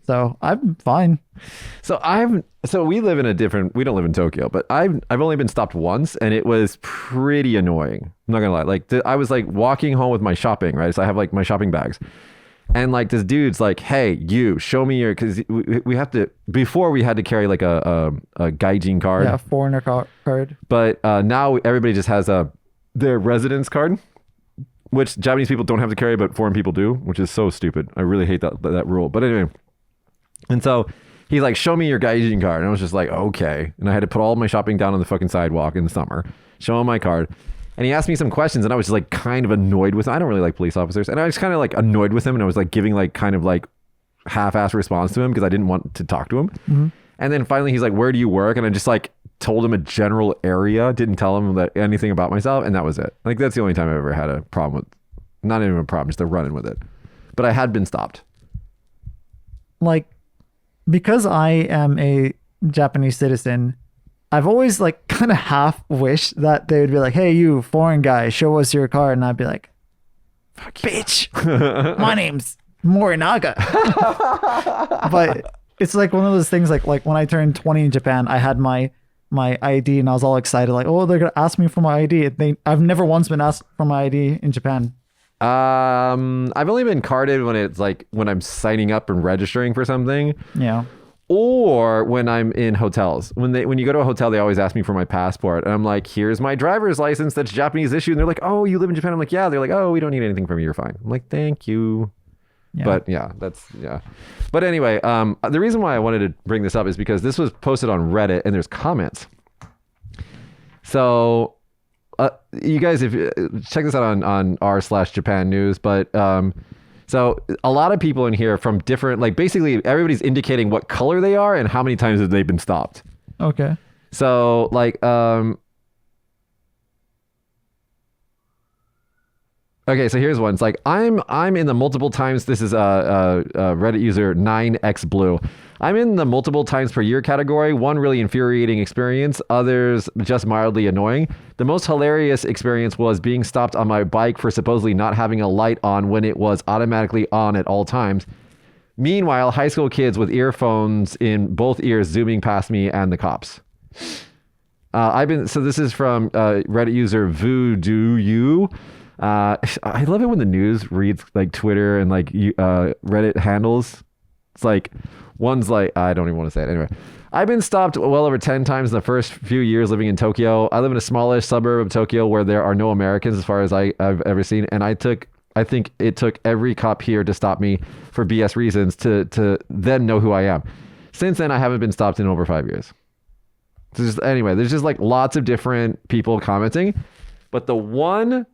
Speaker 2: So I'm fine.
Speaker 1: So we live in we don't live in Tokyo, but I've only been stopped once, and it was pretty annoying. I'm not gonna lie. Like I was like walking home with my shopping, right? So I have like my shopping bags. And like this dude's like, "Hey, you, show me your," because we have to, before we had to carry like a gaijin card.
Speaker 2: Yeah, foreigner card.
Speaker 1: But now everybody just has their residence card, which Japanese people don't have to carry, but foreign people do, which is so stupid. I really hate that rule. But anyway, and so he's like, "Show me your gaijin card." And I was just like, "Okay." And I had to put all my shopping down on the fucking sidewalk in the summer, show him my card. And he asked me some questions and I was just like kind of annoyed with him. I don't really like police officers. And I was kind of like annoyed with him and I was like giving like kind of like half-assed response to him because I didn't want to talk to him. Mm-hmm. And then finally he's like, "Where do you work?" And I just like told him a general area, didn't tell him that anything about myself. And that was it. Like that's the only time I've ever had a problem with, not even a problem, just a run-in with it. But I had been stopped.
Speaker 2: Like, because I am a Japanese citizen, I've always like kind of half wished that they would be like, "Hey, you foreign guy, show us your card." And I'd be like, "Fuck bitch, my name's Morinaga." But it's like one of those things like when I turned 20 in Japan, I had my ID and I was all excited. Like, "Oh, they're going to ask me for my ID." I've never once been asked for my ID in Japan.
Speaker 1: I've only been carded when it's like when I'm signing up and registering for something.
Speaker 2: Yeah.
Speaker 1: Or when I'm in hotels. When you go to a hotel, they always ask me for my passport. And I'm like, "Here's my driver's license that's Japanese issued." And they're like, "Oh, you live in Japan?" I'm like, "Yeah." They're like, "Oh, we don't need anything from you. You're fine." I'm like, "Thank you." Yeah. But yeah, yeah. But anyway, the reason why I wanted to bring this up is because this was posted on Reddit and there's comments. So you guys, if check this out on r/Japan News, but so a lot of people in here from different, like basically everybody's indicating what color they are and how many times have they been stopped.
Speaker 2: Okay.
Speaker 1: So like, okay, so here's one. It's like, I'm in the multiple times. This is a Reddit user 9xblue. "I'm in the multiple times per year category. One really infuriating experience, others just mildly annoying. The most hilarious experience was being stopped on my bike for supposedly not having a light on when it was automatically on at all times. Meanwhile, high school kids with earphones in both ears zooming past me and the cops." So this is from Reddit user Voodoo. I love it when the news reads like Twitter and like Reddit handles. It's like, One's like, I don't even want to say it. Anyway, I've been stopped well over 10 times in the first few years living in Tokyo. I live in a smallish suburb of Tokyo where there are no Americans as far as I've ever seen. And I think it took every cop here to stop me for BS reasons to then know who I am. Since then, I haven't been stopped in over 5 years. Anyway, there's just like lots of different people commenting. But the one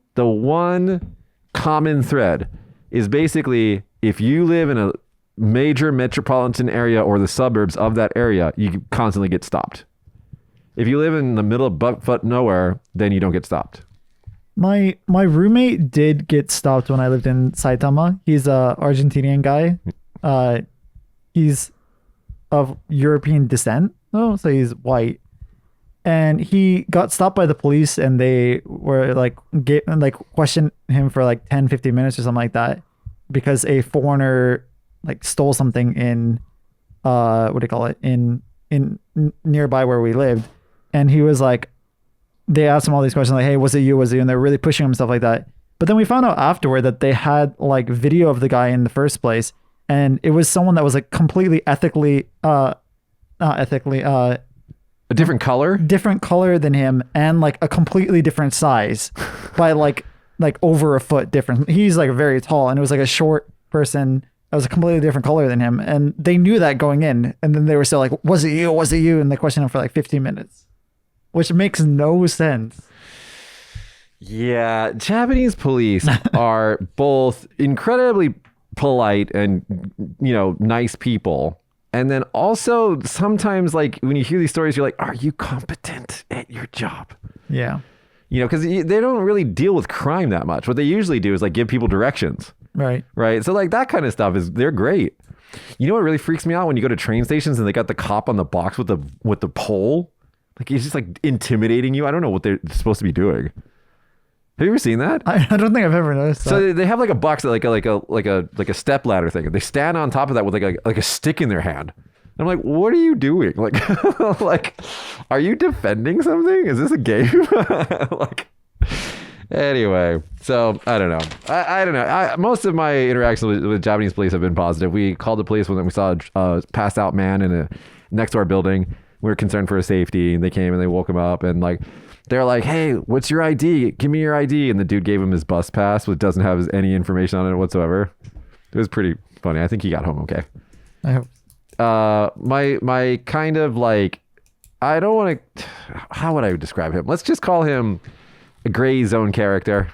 Speaker 1: common thread is basically if you live in a major metropolitan area or the suburbs of that area, you constantly get stopped. If you live in the middle of butt nowhere, then you don't get stopped.
Speaker 2: My roommate did get stopped when I lived in Saitama. He's a Argentinian guy. He's of European descent, though, so he's white. And he got stopped by the police, and they were like questioned him for like 10, 15 minutes or something like that, because a foreigner like stole something in what do you call it, in nearby where we lived. And he was like, they asked him all these questions like, hey, was it you, and they're really pushing him, stuff like that. But then we found out afterward that they had like video of the guy in the first place, and it was someone that was like completely not ethically
Speaker 1: a different
Speaker 2: color than him, and like a completely different size by like over a foot difference. He's like very tall, and it was like a short person that was a completely different color than him, and they knew that going in, and then they were still like, was it you, and they questioned him for like 15 minutes, which makes no sense.
Speaker 1: Yeah, Japanese police are both incredibly polite and, you know, nice people. And then also sometimes, like, when you hear these stories, you're like, are you competent at your job?
Speaker 2: Yeah.
Speaker 1: You know, because they don't really deal with crime that much. What they usually do is like give people directions.
Speaker 2: Right.
Speaker 1: Right. So like that kind of stuff they're great. You know what really freaks me out when you go to train stations and they got the cop on the box with the pole? Like he's just like intimidating you. I don't know what they're supposed to be doing. Have you ever seen that?
Speaker 2: I don't think I've ever noticed that.
Speaker 1: So they have like a box, like a step ladder thing. They stand on top of that with like a stick in their hand. And I'm like, what are you doing? Like, like, are you defending something? Is this a game? Like, anyway, so I don't know. I don't know. Most of my interactions with Japanese police have been positive. We called the police when we saw a passed out man in a next to our building. We were concerned for his safety, and they came and they woke him up, and like, they're like, hey, what's your ID? Give me your ID. And the dude gave him his bus pass, which doesn't have any information on it whatsoever. It was pretty funny. I think he got home okay.
Speaker 2: I hope.
Speaker 1: My kind of like, I don't want to, how would I describe him? Let's just call him a gray zone character.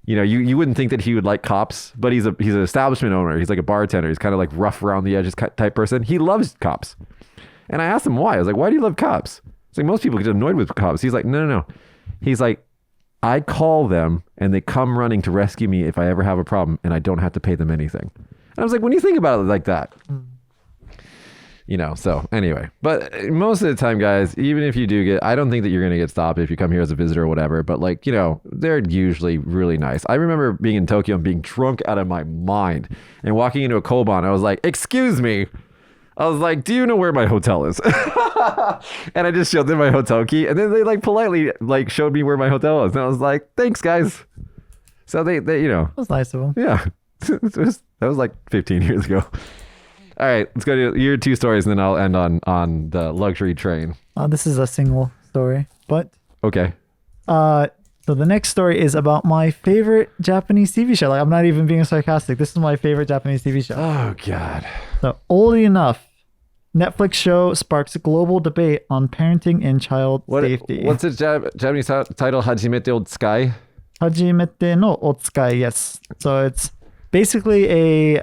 Speaker 1: You know, you wouldn't think that he would like cops, but he's an establishment owner. He's like a bartender. He's kind of like rough around the edges type person. He loves cops. And I asked him why. I was like, why do you love cops? It's like most people get annoyed with cops. He's like, no. He's like, I call them and they come running to rescue me if I ever have a problem, and I don't have to pay them anything. And I was like, when you think about it like that, you know, so anyway, but most of the time, guys, even if you do I don't think that you're going to get stopped if you come here as a visitor or whatever, but like, you know, they're usually really nice. I remember being in Tokyo and being drunk out of my mind and walking into a koban. I was like, excuse me. I was like, do you know where my hotel is? And I just showed them my hotel key, and then they like politely like showed me where my hotel is. And I was like, thanks guys. So they you know.
Speaker 2: That was nice of them.
Speaker 1: Yeah. That was like 15 years ago. All right, let's go to your two stories, and then I'll end on the luxury train.
Speaker 2: This is a single story, but
Speaker 1: okay.
Speaker 2: So the next story is about my favorite Japanese TV show. Like, I'm not even being sarcastic. This is my favorite Japanese TV show.
Speaker 1: Oh God.
Speaker 2: So, oldly enough, Netflix show sparks a global debate on parenting and child safety.
Speaker 1: What's its Japanese title? Hajimete o Tsukai?
Speaker 2: Hajimete no Otsukai, yes. So it's basically a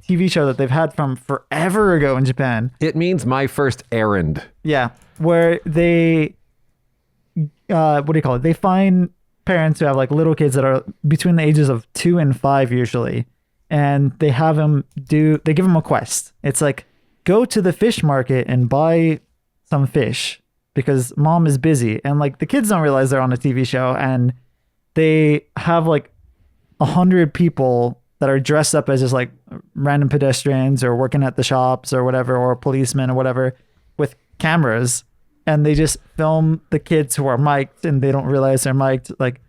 Speaker 2: TV show that they've had from forever ago in Japan.
Speaker 1: It means my first errand.
Speaker 2: Yeah, where they, what do you call it? They find parents who have like little kids that are between the ages of 2 and 5 usually, and they have them they give them a quest. It's like, go to the fish market and buy some fish because mom is busy. And like the kids don't realize they're on a TV show, and they have like 100 people that are dressed up as just like random pedestrians or working at the shops or whatever, or policemen or whatever, with cameras. And they just film the kids who are mic'd and they don't realize they're mic'd, like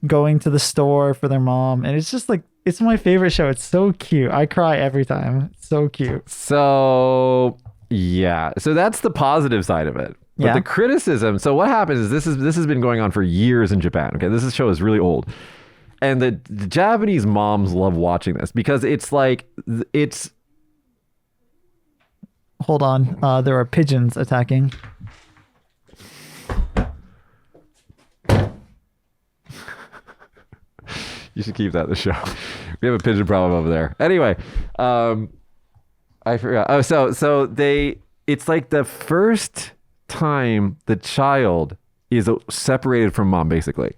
Speaker 2: going to the store for their mom. And it's just like, It's my favorite show. It's so cute. I cry every time. It's so cute.
Speaker 1: So yeah, so that's the positive side of it. But
Speaker 2: Yeah.
Speaker 1: the criticism. So what happens is this has been going on for years in Japan. Okay, show is really old, and the Japanese moms love watching this because it's like it's.
Speaker 2: Hold on. There are pigeons attacking.
Speaker 1: You should keep that in the show. We have a pigeon problem over there. Anyway, I forgot. Oh, so it's like the first time the child is separated from mom, basically.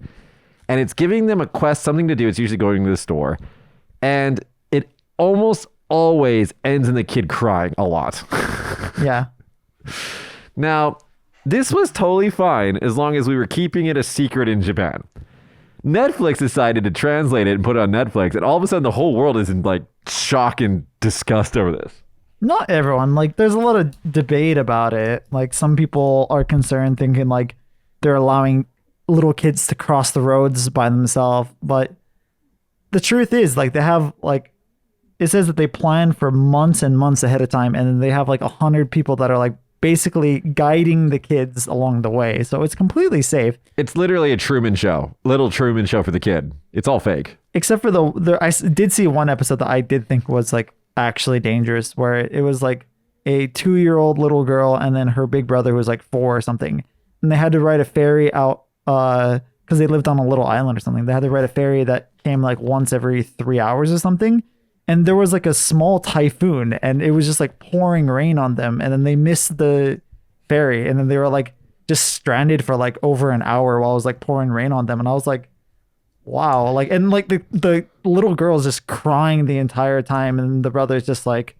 Speaker 1: And it's giving them a quest, something to do. It's usually going to the store. And it almost always ends in the kid crying a lot.
Speaker 2: Yeah.
Speaker 1: Now, this was totally fine as long as we were keeping it a secret in Japan. Netflix decided to translate it and put it on Netflix, and all of a sudden the whole world is in like shock and disgust over this.
Speaker 2: Not everyone. Like, there's a lot of debate about it. Like, some people are concerned, thinking like they're allowing little kids to cross the roads by themselves. But the truth is, like, they have like, it says that they plan for months and months ahead of time, and then they have like 100 people that are like basically guiding the kids along the way. So it's completely safe.
Speaker 1: It's literally a Truman Show, little Truman Show for the kid. It's all fake.
Speaker 2: Except for I did see one episode that I did think was like actually dangerous, where it was like a 2-year-old little girl and then her big brother who was like 4 or something. And they had to ride a ferry out because they lived on a little island or something. They had to ride a ferry that came like once every 3 hours or something. And there was like a small typhoon and it was just like pouring rain on them. And then they missed the ferry and then they were like just stranded for like over an hour while it was like pouring rain on them. And I was like, wow. Like, and like the little girl's just crying the entire time. And the brother's just like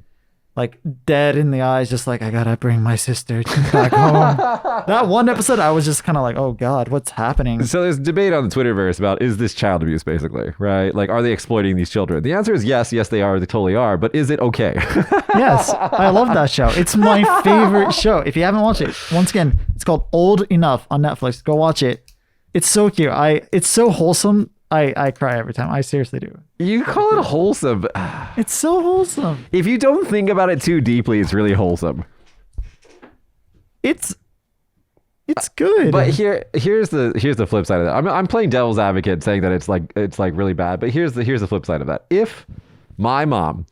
Speaker 2: dead in the eyes, just like, I gotta bring my sister back home. That one episode, I was just kind of like, oh God, what's happening?
Speaker 1: So there's debate on the Twitterverse about, is this child abuse, basically, right? Like, are they exploiting these children? The answer is yes, they are, they totally are, but is it okay?
Speaker 2: Yes, I love that show. It's my favorite show. If you haven't watched it, once again, it's called Old Enough on Netflix. Go watch it. It's so cute. It's so wholesome. I cry every time. I seriously do.
Speaker 1: You call it wholesome.
Speaker 2: It's so wholesome.
Speaker 1: If you don't think about it too deeply, it's really wholesome.
Speaker 2: It's good.
Speaker 1: But here's the flip side of that. I'm playing devil's advocate, saying that it's like really bad. But here's the flip side of that. If my mom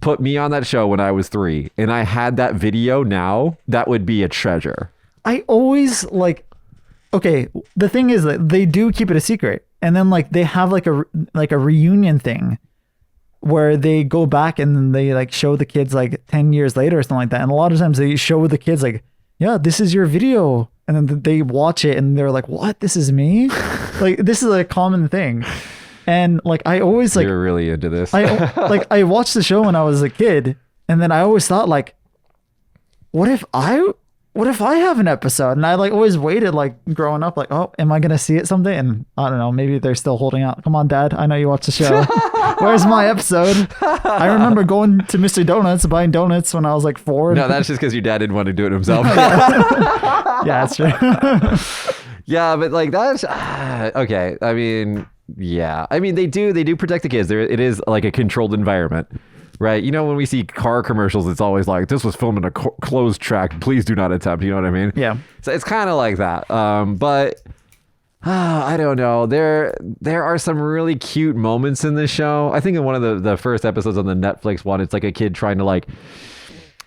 Speaker 1: put me on that show when I was 3 and I had that video now, that would be a treasure.
Speaker 2: I always like. Okay, the thing is that they do keep it a secret, and then like they have like a reunion thing where they go back and then they like show the kids like 10 years later or something like that. And a lot of times they show the kids like, yeah, this is your video, and then they watch it and they're like, what? This is me? Like, this is a common thing. And like I always like,
Speaker 1: you're really into this.
Speaker 2: I watched the show when I was a kid, and then I always thought like, what if I have an episode? And I like always waited like growing up, like, oh, am I gonna see it someday? And I don't know, maybe they're still holding out. Come on, Dad, I know you watch the show. Where's my episode? I remember going to Mr. Donuts, buying donuts when I was like 4.
Speaker 1: No, that's just because your dad didn't want to do it himself.
Speaker 2: Yeah, that's true.
Speaker 1: Yeah, but like that's okay. I mean, yeah. I mean, they do protect the kids. It is like a controlled environment. Right. You know, when we see car commercials, it's always like, this was filmed in a closed track. Please do not attempt. You know what I mean?
Speaker 2: Yeah.
Speaker 1: So it's kind of like that. But I don't know. There are some really cute moments in this show. I think in one of the first episodes on the Netflix one, it's like a kid trying to like,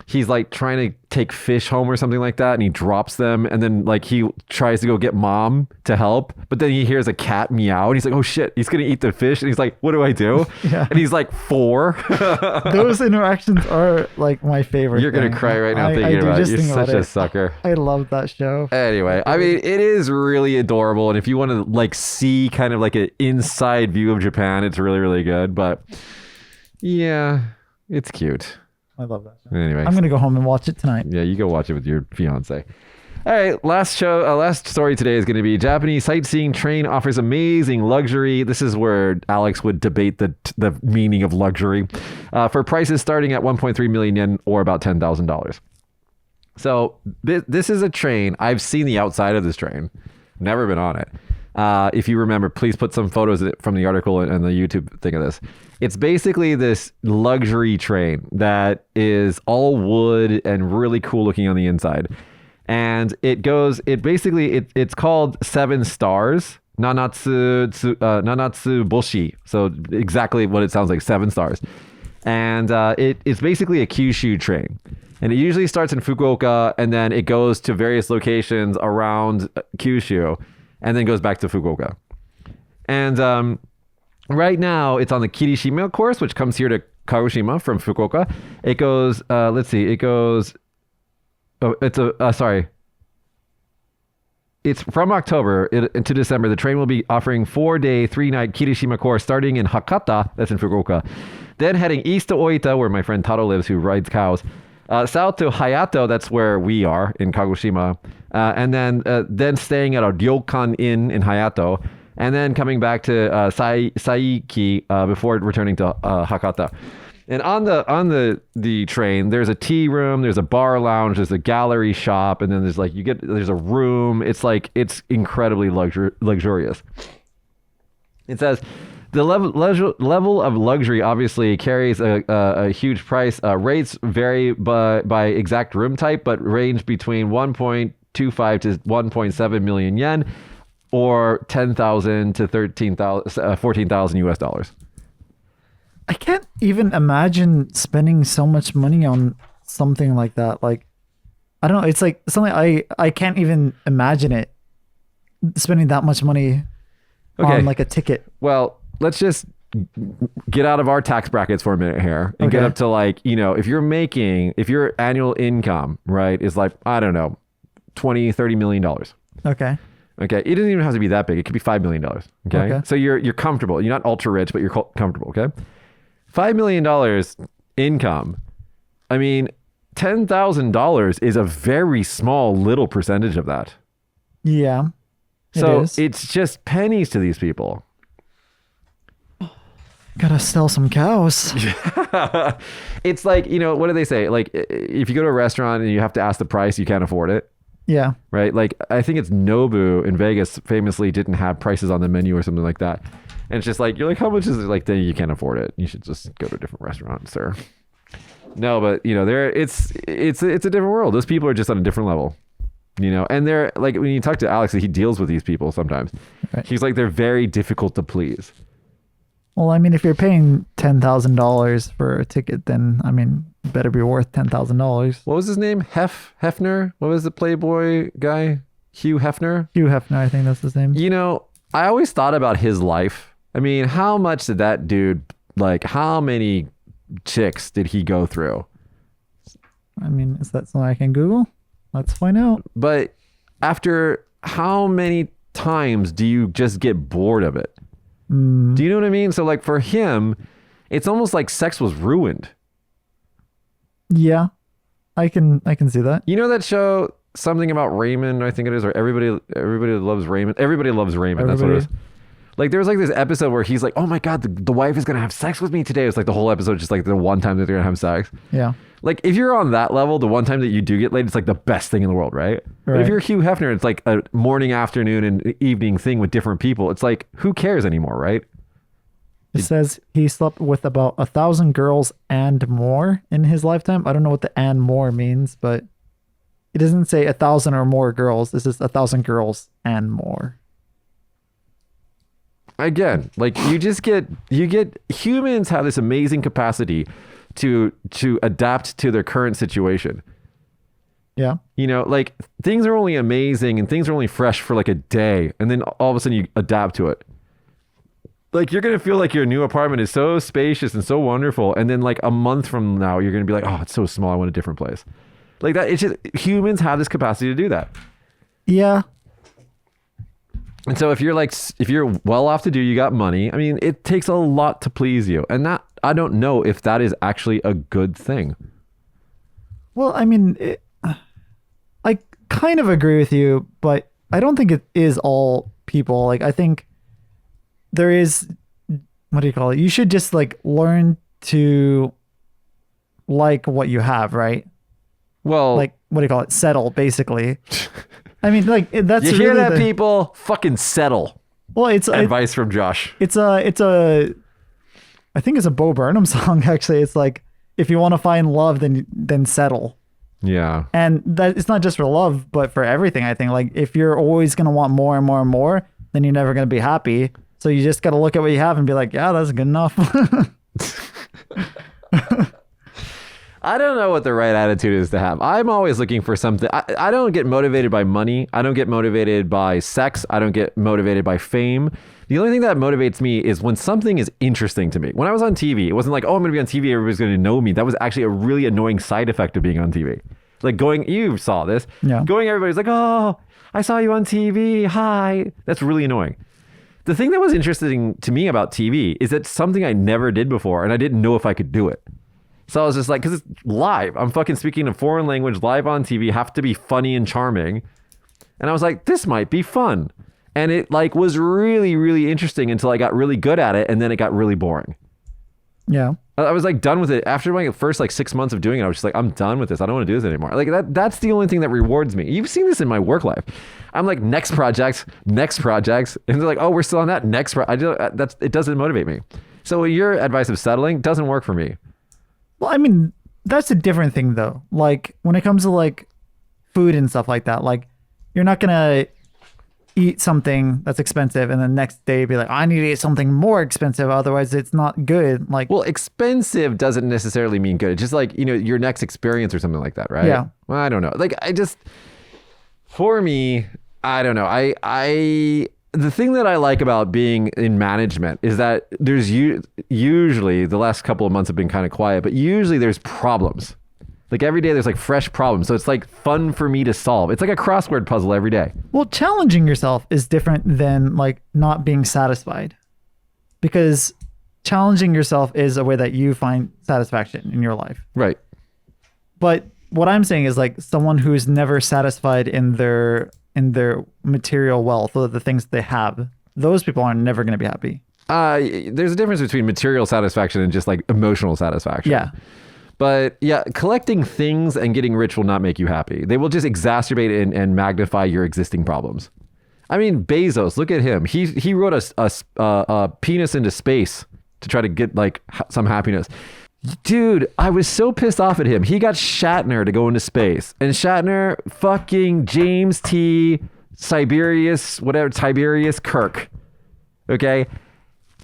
Speaker 1: he's like trying to take fish home or something like that, and he drops them, and then like he tries to go get mom to help, but then he hears a cat meow and he's like, oh shit, he's gonna eat the fish, and he's like, what do I do?
Speaker 2: Yeah.
Speaker 1: And he's like 4.
Speaker 2: Those interactions are like my favorite.
Speaker 1: You're gonna cry right now thinking about it. You're such a sucker.
Speaker 2: I love that show.
Speaker 1: Anyway, I mean, it is really adorable, and if you want to like see kind of like an inside view of Japan, it's really, really good. But yeah, it's cute.
Speaker 2: I love that show.
Speaker 1: Anyway,
Speaker 2: I'm gonna go home and watch it tonight.
Speaker 1: Yeah, you go watch it with your fiance. All right, last story today is going to be Japanese sightseeing train offers amazing luxury. This is where Alex would debate the meaning of luxury for prices starting at 1.3 million yen or about $10,000. So this is a train. I've seen the outside of this train. Never been on it. If you remember, please put some photos from the article and the YouTube thing of this. It's basically this luxury train that is all wood and really cool looking on the inside. And it's called 7 Stars. Nanatsu Boshi. So exactly what it sounds like, 7 stars. And it's basically a Kyushu train. And it usually starts in Fukuoka and then it goes to various locations around Kyushu and then goes back to Fukuoka. And right now it's on the Kirishima course, which comes here to Kagoshima from Fukuoka. It goes, it's from October to December. The train will be offering 4-day, 3-night Kirishima course starting in Hakata, that's in Fukuoka. Then heading east to Oita, where my friend Taro lives, who rides cows. South to Hayato, that's where we are in Kagoshima. And then staying at a ryokan inn in Hayato. And then coming back to Saiki before returning to Hakata. And on the train, there's a tea room, there's a bar lounge, there's a gallery shop, and then there's a room. It's incredibly luxurious. It says the level of luxury obviously carries a huge price. Rates vary by exact room type, but range between 1.25 to 1.7 million yen, or 10,000 to 14,000 US dollars.
Speaker 2: I can't even imagine spending so much money on something like that. Like, I don't know. It's like something I can't even imagine it, spending that much money on like a ticket.
Speaker 1: Well, let's just get out of our tax brackets for a minute here and get up to if your annual income, right, is like, I don't know, $20-30 million.
Speaker 2: Okay.
Speaker 1: Okay. It doesn't even have to be that big. It could be $5 million. Okay. So you're comfortable. You're not ultra rich, but you're comfortable. Okay. $5 million income. I mean, $10,000 is a very small little percentage of that.
Speaker 2: Yeah.
Speaker 1: It's just pennies to these people.
Speaker 2: Gotta sell some cows.
Speaker 1: It's like, what do they say? Like, if you go to a restaurant and you have to ask the price, you can't afford it.
Speaker 2: Yeah.
Speaker 1: Right? Like, I think it's Nobu in Vegas famously didn't have prices on the menu or something like that. And it's just like, you're like, how much is it? Like, then you can't afford it. You should just go to a different restaurant, sir. No, but it's a different world. Those people are just on a different level, and they're like, when you talk to Alex, he deals with these people sometimes. Right. He's like, they're very difficult to please.
Speaker 2: Well, I mean, if you're paying $10,000 for a ticket, then, I mean, it better be worth $10,000.
Speaker 1: What was his name? Hefner? What was the Playboy guy? Hugh Hefner?
Speaker 2: Hugh Hefner, I think that's his name.
Speaker 1: I always thought about his life. I mean, how much did that dude, how many chicks did he go through?
Speaker 2: I mean, is that something I can Google? Let's find out.
Speaker 1: But after how many times do you just get bored of it? Do you know what I mean? So for him, it's almost like sex was ruined.
Speaker 2: Yeah, I can see that.
Speaker 1: You know that show, something about Raymond, I think it is, or everybody loves Raymond. Everybody loves Raymond. That's what it is. Like, there was this episode where he's like, oh my God, the wife is going to have sex with me today. It's like the whole episode, just the one time that they're going to have sex.
Speaker 2: Yeah.
Speaker 1: Like, if you're on that level, the one time that you do get laid, it's like the best thing in the world, right? But if you're Hugh Hefner, it's like a morning, afternoon, and evening thing with different people. It's like, who cares anymore, right?
Speaker 2: It says he slept with about 1,000 girls and more in his lifetime. I don't know what the "and more" means, but it doesn't say 1,000 or more girls. This is 1,000 girls and more.
Speaker 1: Again, humans have this amazing capacity to adapt to their current situation.
Speaker 2: Yeah.
Speaker 1: Things are only amazing and things are only fresh for a day, and then all of a sudden you adapt to it. You're going to feel like your new apartment is so spacious and so wonderful, and then a month from now you're going to be like, oh, it's so small, I want a different place. Like that. It's just, humans have this capacity to do that.
Speaker 2: Yeah.
Speaker 1: And so if you're well off to do, you got money, I mean, it takes a lot to please you. And that, I don't know if that is actually a good thing.
Speaker 2: Well, I mean, I kind of agree with you, but I don't think it is all people. I think there is, what do you call it? You should just learn to like what you have, right?
Speaker 1: Well,
Speaker 2: what do you call it? Settle, basically. I mean, that's
Speaker 1: you
Speaker 2: really
Speaker 1: hear that, people? Fucking settle.
Speaker 2: Well,
Speaker 1: Advice from Josh.
Speaker 2: I think it's a Bo Burnham song. Actually, it's like, if you want to find love, then settle.
Speaker 1: Yeah.
Speaker 2: And that it's not just for love, but for everything. I think like if you're always gonna want more and more and more, then you're never gonna be happy. So you just gotta look at what you have and be like, yeah, that's good enough.
Speaker 1: I don't know what the right attitude is to have. I'm always looking for something. I don't get motivated by money. I don't get motivated by sex. I don't get motivated by fame. The only thing that motivates me is when something is interesting to me. When I was on TV, it wasn't like, oh, I'm going to be on TV, everybody's going to know me. That was actually a really annoying side effect of being on TV. Like you saw this.
Speaker 2: Yeah.
Speaker 1: Everybody's like, oh, I saw you on TV. Hi. That's really annoying. The thing that was interesting to me about TV is that something I never did before, and I didn't know if I could do it. So I was just like, because it's live. I'm fucking speaking a foreign language live on TV, have to be funny and charming. And I was like, this might be fun. And it like was really, really interesting until I got really good at it. And then it got really boring.
Speaker 2: Yeah.
Speaker 1: I was like done with it. After my first like 6 months of doing it, I was just like, I'm done with this. I don't want to do this anymore. Like that's the only thing that rewards me. You've seen this in my work life. I'm like, next projects. And they're like, oh, we're still on that next project. It doesn't motivate me. So your advice of settling doesn't work for me.
Speaker 2: Well, I mean, that's a different thing though. Like when it comes to like food and stuff like that, like you're not gonna eat something that's expensive and the next day be like, I need to eat something more expensive, otherwise it's not good. Like,
Speaker 1: well, expensive doesn't necessarily mean good. It's just like, your next experience or something like that, right?
Speaker 2: Yeah.
Speaker 1: Well, I don't know. Like for me, I don't know. The thing that I like about being in management is that there's usually, the last couple of months have been kind of quiet, but usually there's problems. Like every day there's like fresh problems. So it's like fun for me to solve. It's like a crossword puzzle every day.
Speaker 2: Well, challenging yourself is different than like not being satisfied, because challenging yourself is a way that you find satisfaction in your life.
Speaker 1: Right.
Speaker 2: But what I'm saying is like someone who's never satisfied in their material wealth or the things they have, those people are never going to be happy.
Speaker 1: There's a difference between material satisfaction and just like emotional satisfaction.
Speaker 2: Yeah.
Speaker 1: But yeah, collecting things and getting rich will not make you happy. They will just exacerbate and magnify your existing problems. I mean, Bezos, look at him. He wrote a penis into space to try to get like some happiness. Dude, I was so pissed off at him. He got Shatner to go into space. And Shatner, fucking James T. Tiberius Kirk, okay,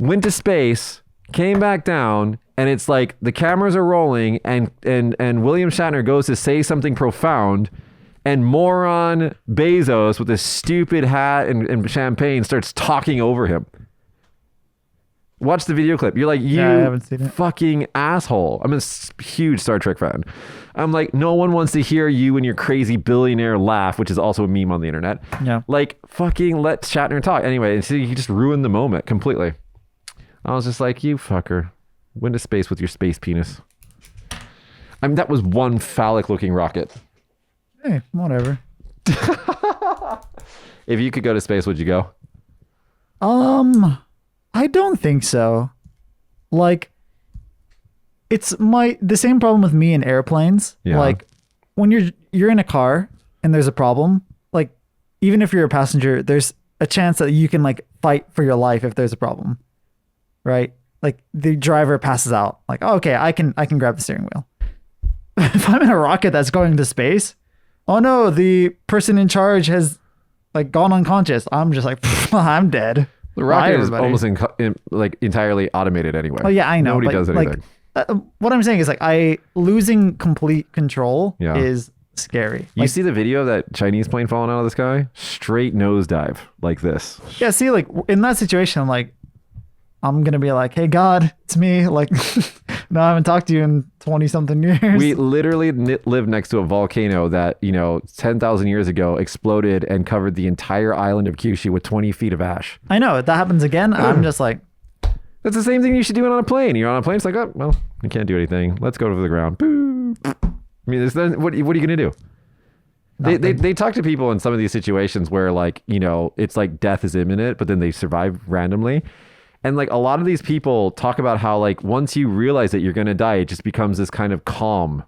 Speaker 1: went to space, came back down, and it's like the cameras are rolling and William Shatner goes to say something profound, and moron Bezos with his stupid hat and champagne starts talking over him. Watch the video clip. You're like, I haven't seen it. Fucking asshole. I'm a huge Star Trek fan. I'm like, no one wants to hear you and your crazy billionaire laugh, which is also a meme on the internet. Yeah. Like, fucking let Shatner talk. Anyway, and so he just ruined the moment completely. I was just like, you fucker. Went to space with your space penis. I mean, that was one phallic looking rocket.
Speaker 2: Hey, whatever.
Speaker 1: If you could go to space, would you go?
Speaker 2: I don't think so. Like, it's the same problem with me in airplanes. Yeah. Like, when you're in a car and there's a problem, like, even if you're a passenger, there's a chance that you can like fight for your life if there's a problem, right? Like the driver passes out, like, oh, okay, I can grab the steering wheel. If I'm in a rocket that's going to space, oh no, the person in charge has like gone unconscious. I'm just like, I'm dead.
Speaker 1: The rocket is almost like entirely automated anyway.
Speaker 2: Oh yeah, I know.
Speaker 1: Nobody does anything.
Speaker 2: What I'm saying is like losing complete control is scary.
Speaker 1: You see the video of that Chinese plane falling out of the sky? Straight nosedive like this.
Speaker 2: Yeah, see, like in that situation, like I'm going to be like, hey, God, it's me. Like, no, I haven't talked to you in 20 something years.
Speaker 1: We literally live next to a volcano that, 10,000 years ago exploded and covered the entire island of Kyushu with 20 feet of ash.
Speaker 2: I know. If that happens again, I'm just like.
Speaker 1: That's the same thing you should do on a plane. You're on a plane. It's like, oh, well, you can't do anything. Let's go to the ground. Boo. I mean, what are you going to do? They talk to people in some of these situations where like, it's like death is imminent, but then they survive randomly. And like a lot of these people talk about how like once you realize that you're going to die, it just becomes this kind of calm,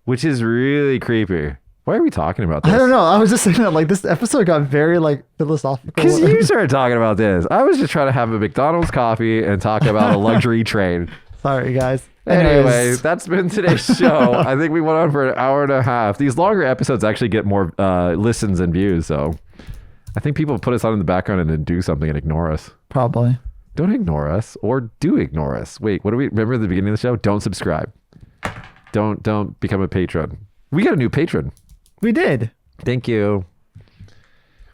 Speaker 1: which is really creepy. Why are we talking about this?
Speaker 2: I don't know. I was just saying that like this episode got very like philosophical.
Speaker 1: Because you started talking about this. I was just trying to have a McDonald's coffee and talk about a luxury train.
Speaker 2: Sorry, guys.
Speaker 1: Anyway,
Speaker 2: Anyways.
Speaker 1: that's been today's show. I think we went on for an hour and a half. These longer episodes actually get more listens and views. So I think people put us on in the background and then do something and ignore us.
Speaker 2: Probably.
Speaker 1: Don't ignore us or do ignore us. Wait, what do we remember at the beginning of the show? Don't subscribe. Don't become a patron. We got a new patron.
Speaker 2: We did.
Speaker 1: Thank you.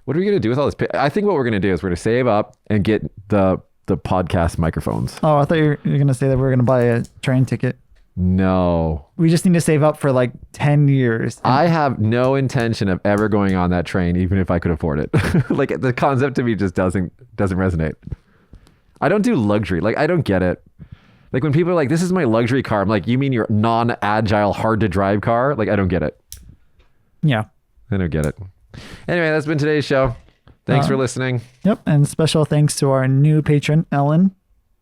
Speaker 1: What are we going to do with all this? I think what we're going to do is we're going to save up and get the podcast microphones.
Speaker 2: Oh, I thought you were going to say that we were going to buy a train ticket.
Speaker 1: No.
Speaker 2: We just need to save up for like 10 years.
Speaker 1: I have no intention of ever going on that train, even if I could afford it. Like the concept to me just doesn't resonate. I don't do luxury. Like I don't get it. Like when people are like, this is my luxury car. I'm like, you mean your non-agile, hard to drive car? Like I don't get it.
Speaker 2: Yeah.
Speaker 1: I don't get it. Anyway, that's been today's show. Thanks for listening.
Speaker 2: Yep. And special thanks to our new patron, Ellen.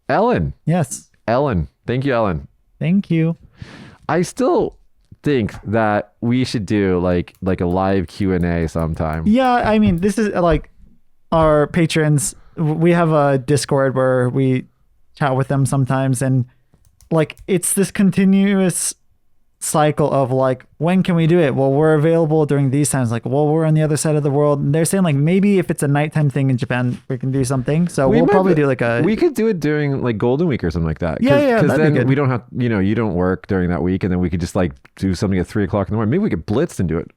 Speaker 1: Ellen.
Speaker 2: Yes.
Speaker 1: Ellen. Thank you, Ellen.
Speaker 2: Thank you.
Speaker 1: I still think that we should do like a live Q&A sometime.
Speaker 2: Yeah. I mean, this is like our patrons. We have a Discord where we chat with them sometimes. And like, it's this continuous cycle of like, when can we do it? Well, we're available during these times. Like, well, we're on the other side of the world. And they're saying like, maybe if it's a nighttime thing in Japan, we can do something. So we'll probably do like
Speaker 1: we could do it during like Golden Week or something like that.
Speaker 2: Yeah,
Speaker 1: Because then
Speaker 2: be good.
Speaker 1: we don't have, you don't work during that week. And then we could just like do something at 3:00 in the morning. Maybe we could blitz and do it.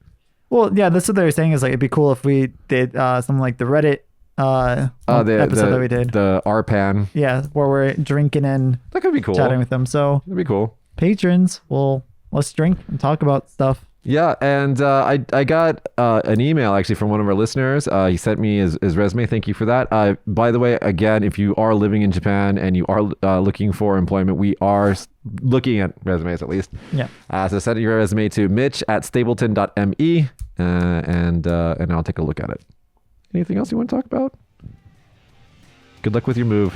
Speaker 2: Well, yeah, that's what they were saying is like, it'd be cool if we did something like the Reddit episode that we did.
Speaker 1: The RPAN.
Speaker 2: Yeah, where we're drinking and
Speaker 1: That could be cool.
Speaker 2: chatting with them. So
Speaker 1: That'd be cool.
Speaker 2: patrons, let's drink and talk about stuff.
Speaker 1: Yeah, and I got an email actually from one of our listeners. He sent me his resume. Thank you for that. By the way, again, if you are living in Japan and you are looking for employment, we are looking at resumes at least.
Speaker 2: Yeah.
Speaker 1: So send your resume to mitch@stapleton.me and I'll take a look at it. Anything else you want to talk about? Good luck with your move.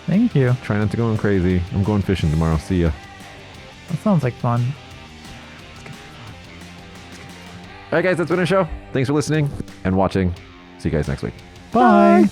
Speaker 2: Thank you.
Speaker 1: Try not to go crazy. I'm going fishing tomorrow. See ya.
Speaker 2: That sounds like fun.
Speaker 1: All right, guys, that's been our show. Thanks for listening and watching. See you guys next week.
Speaker 2: Bye.
Speaker 1: Bye.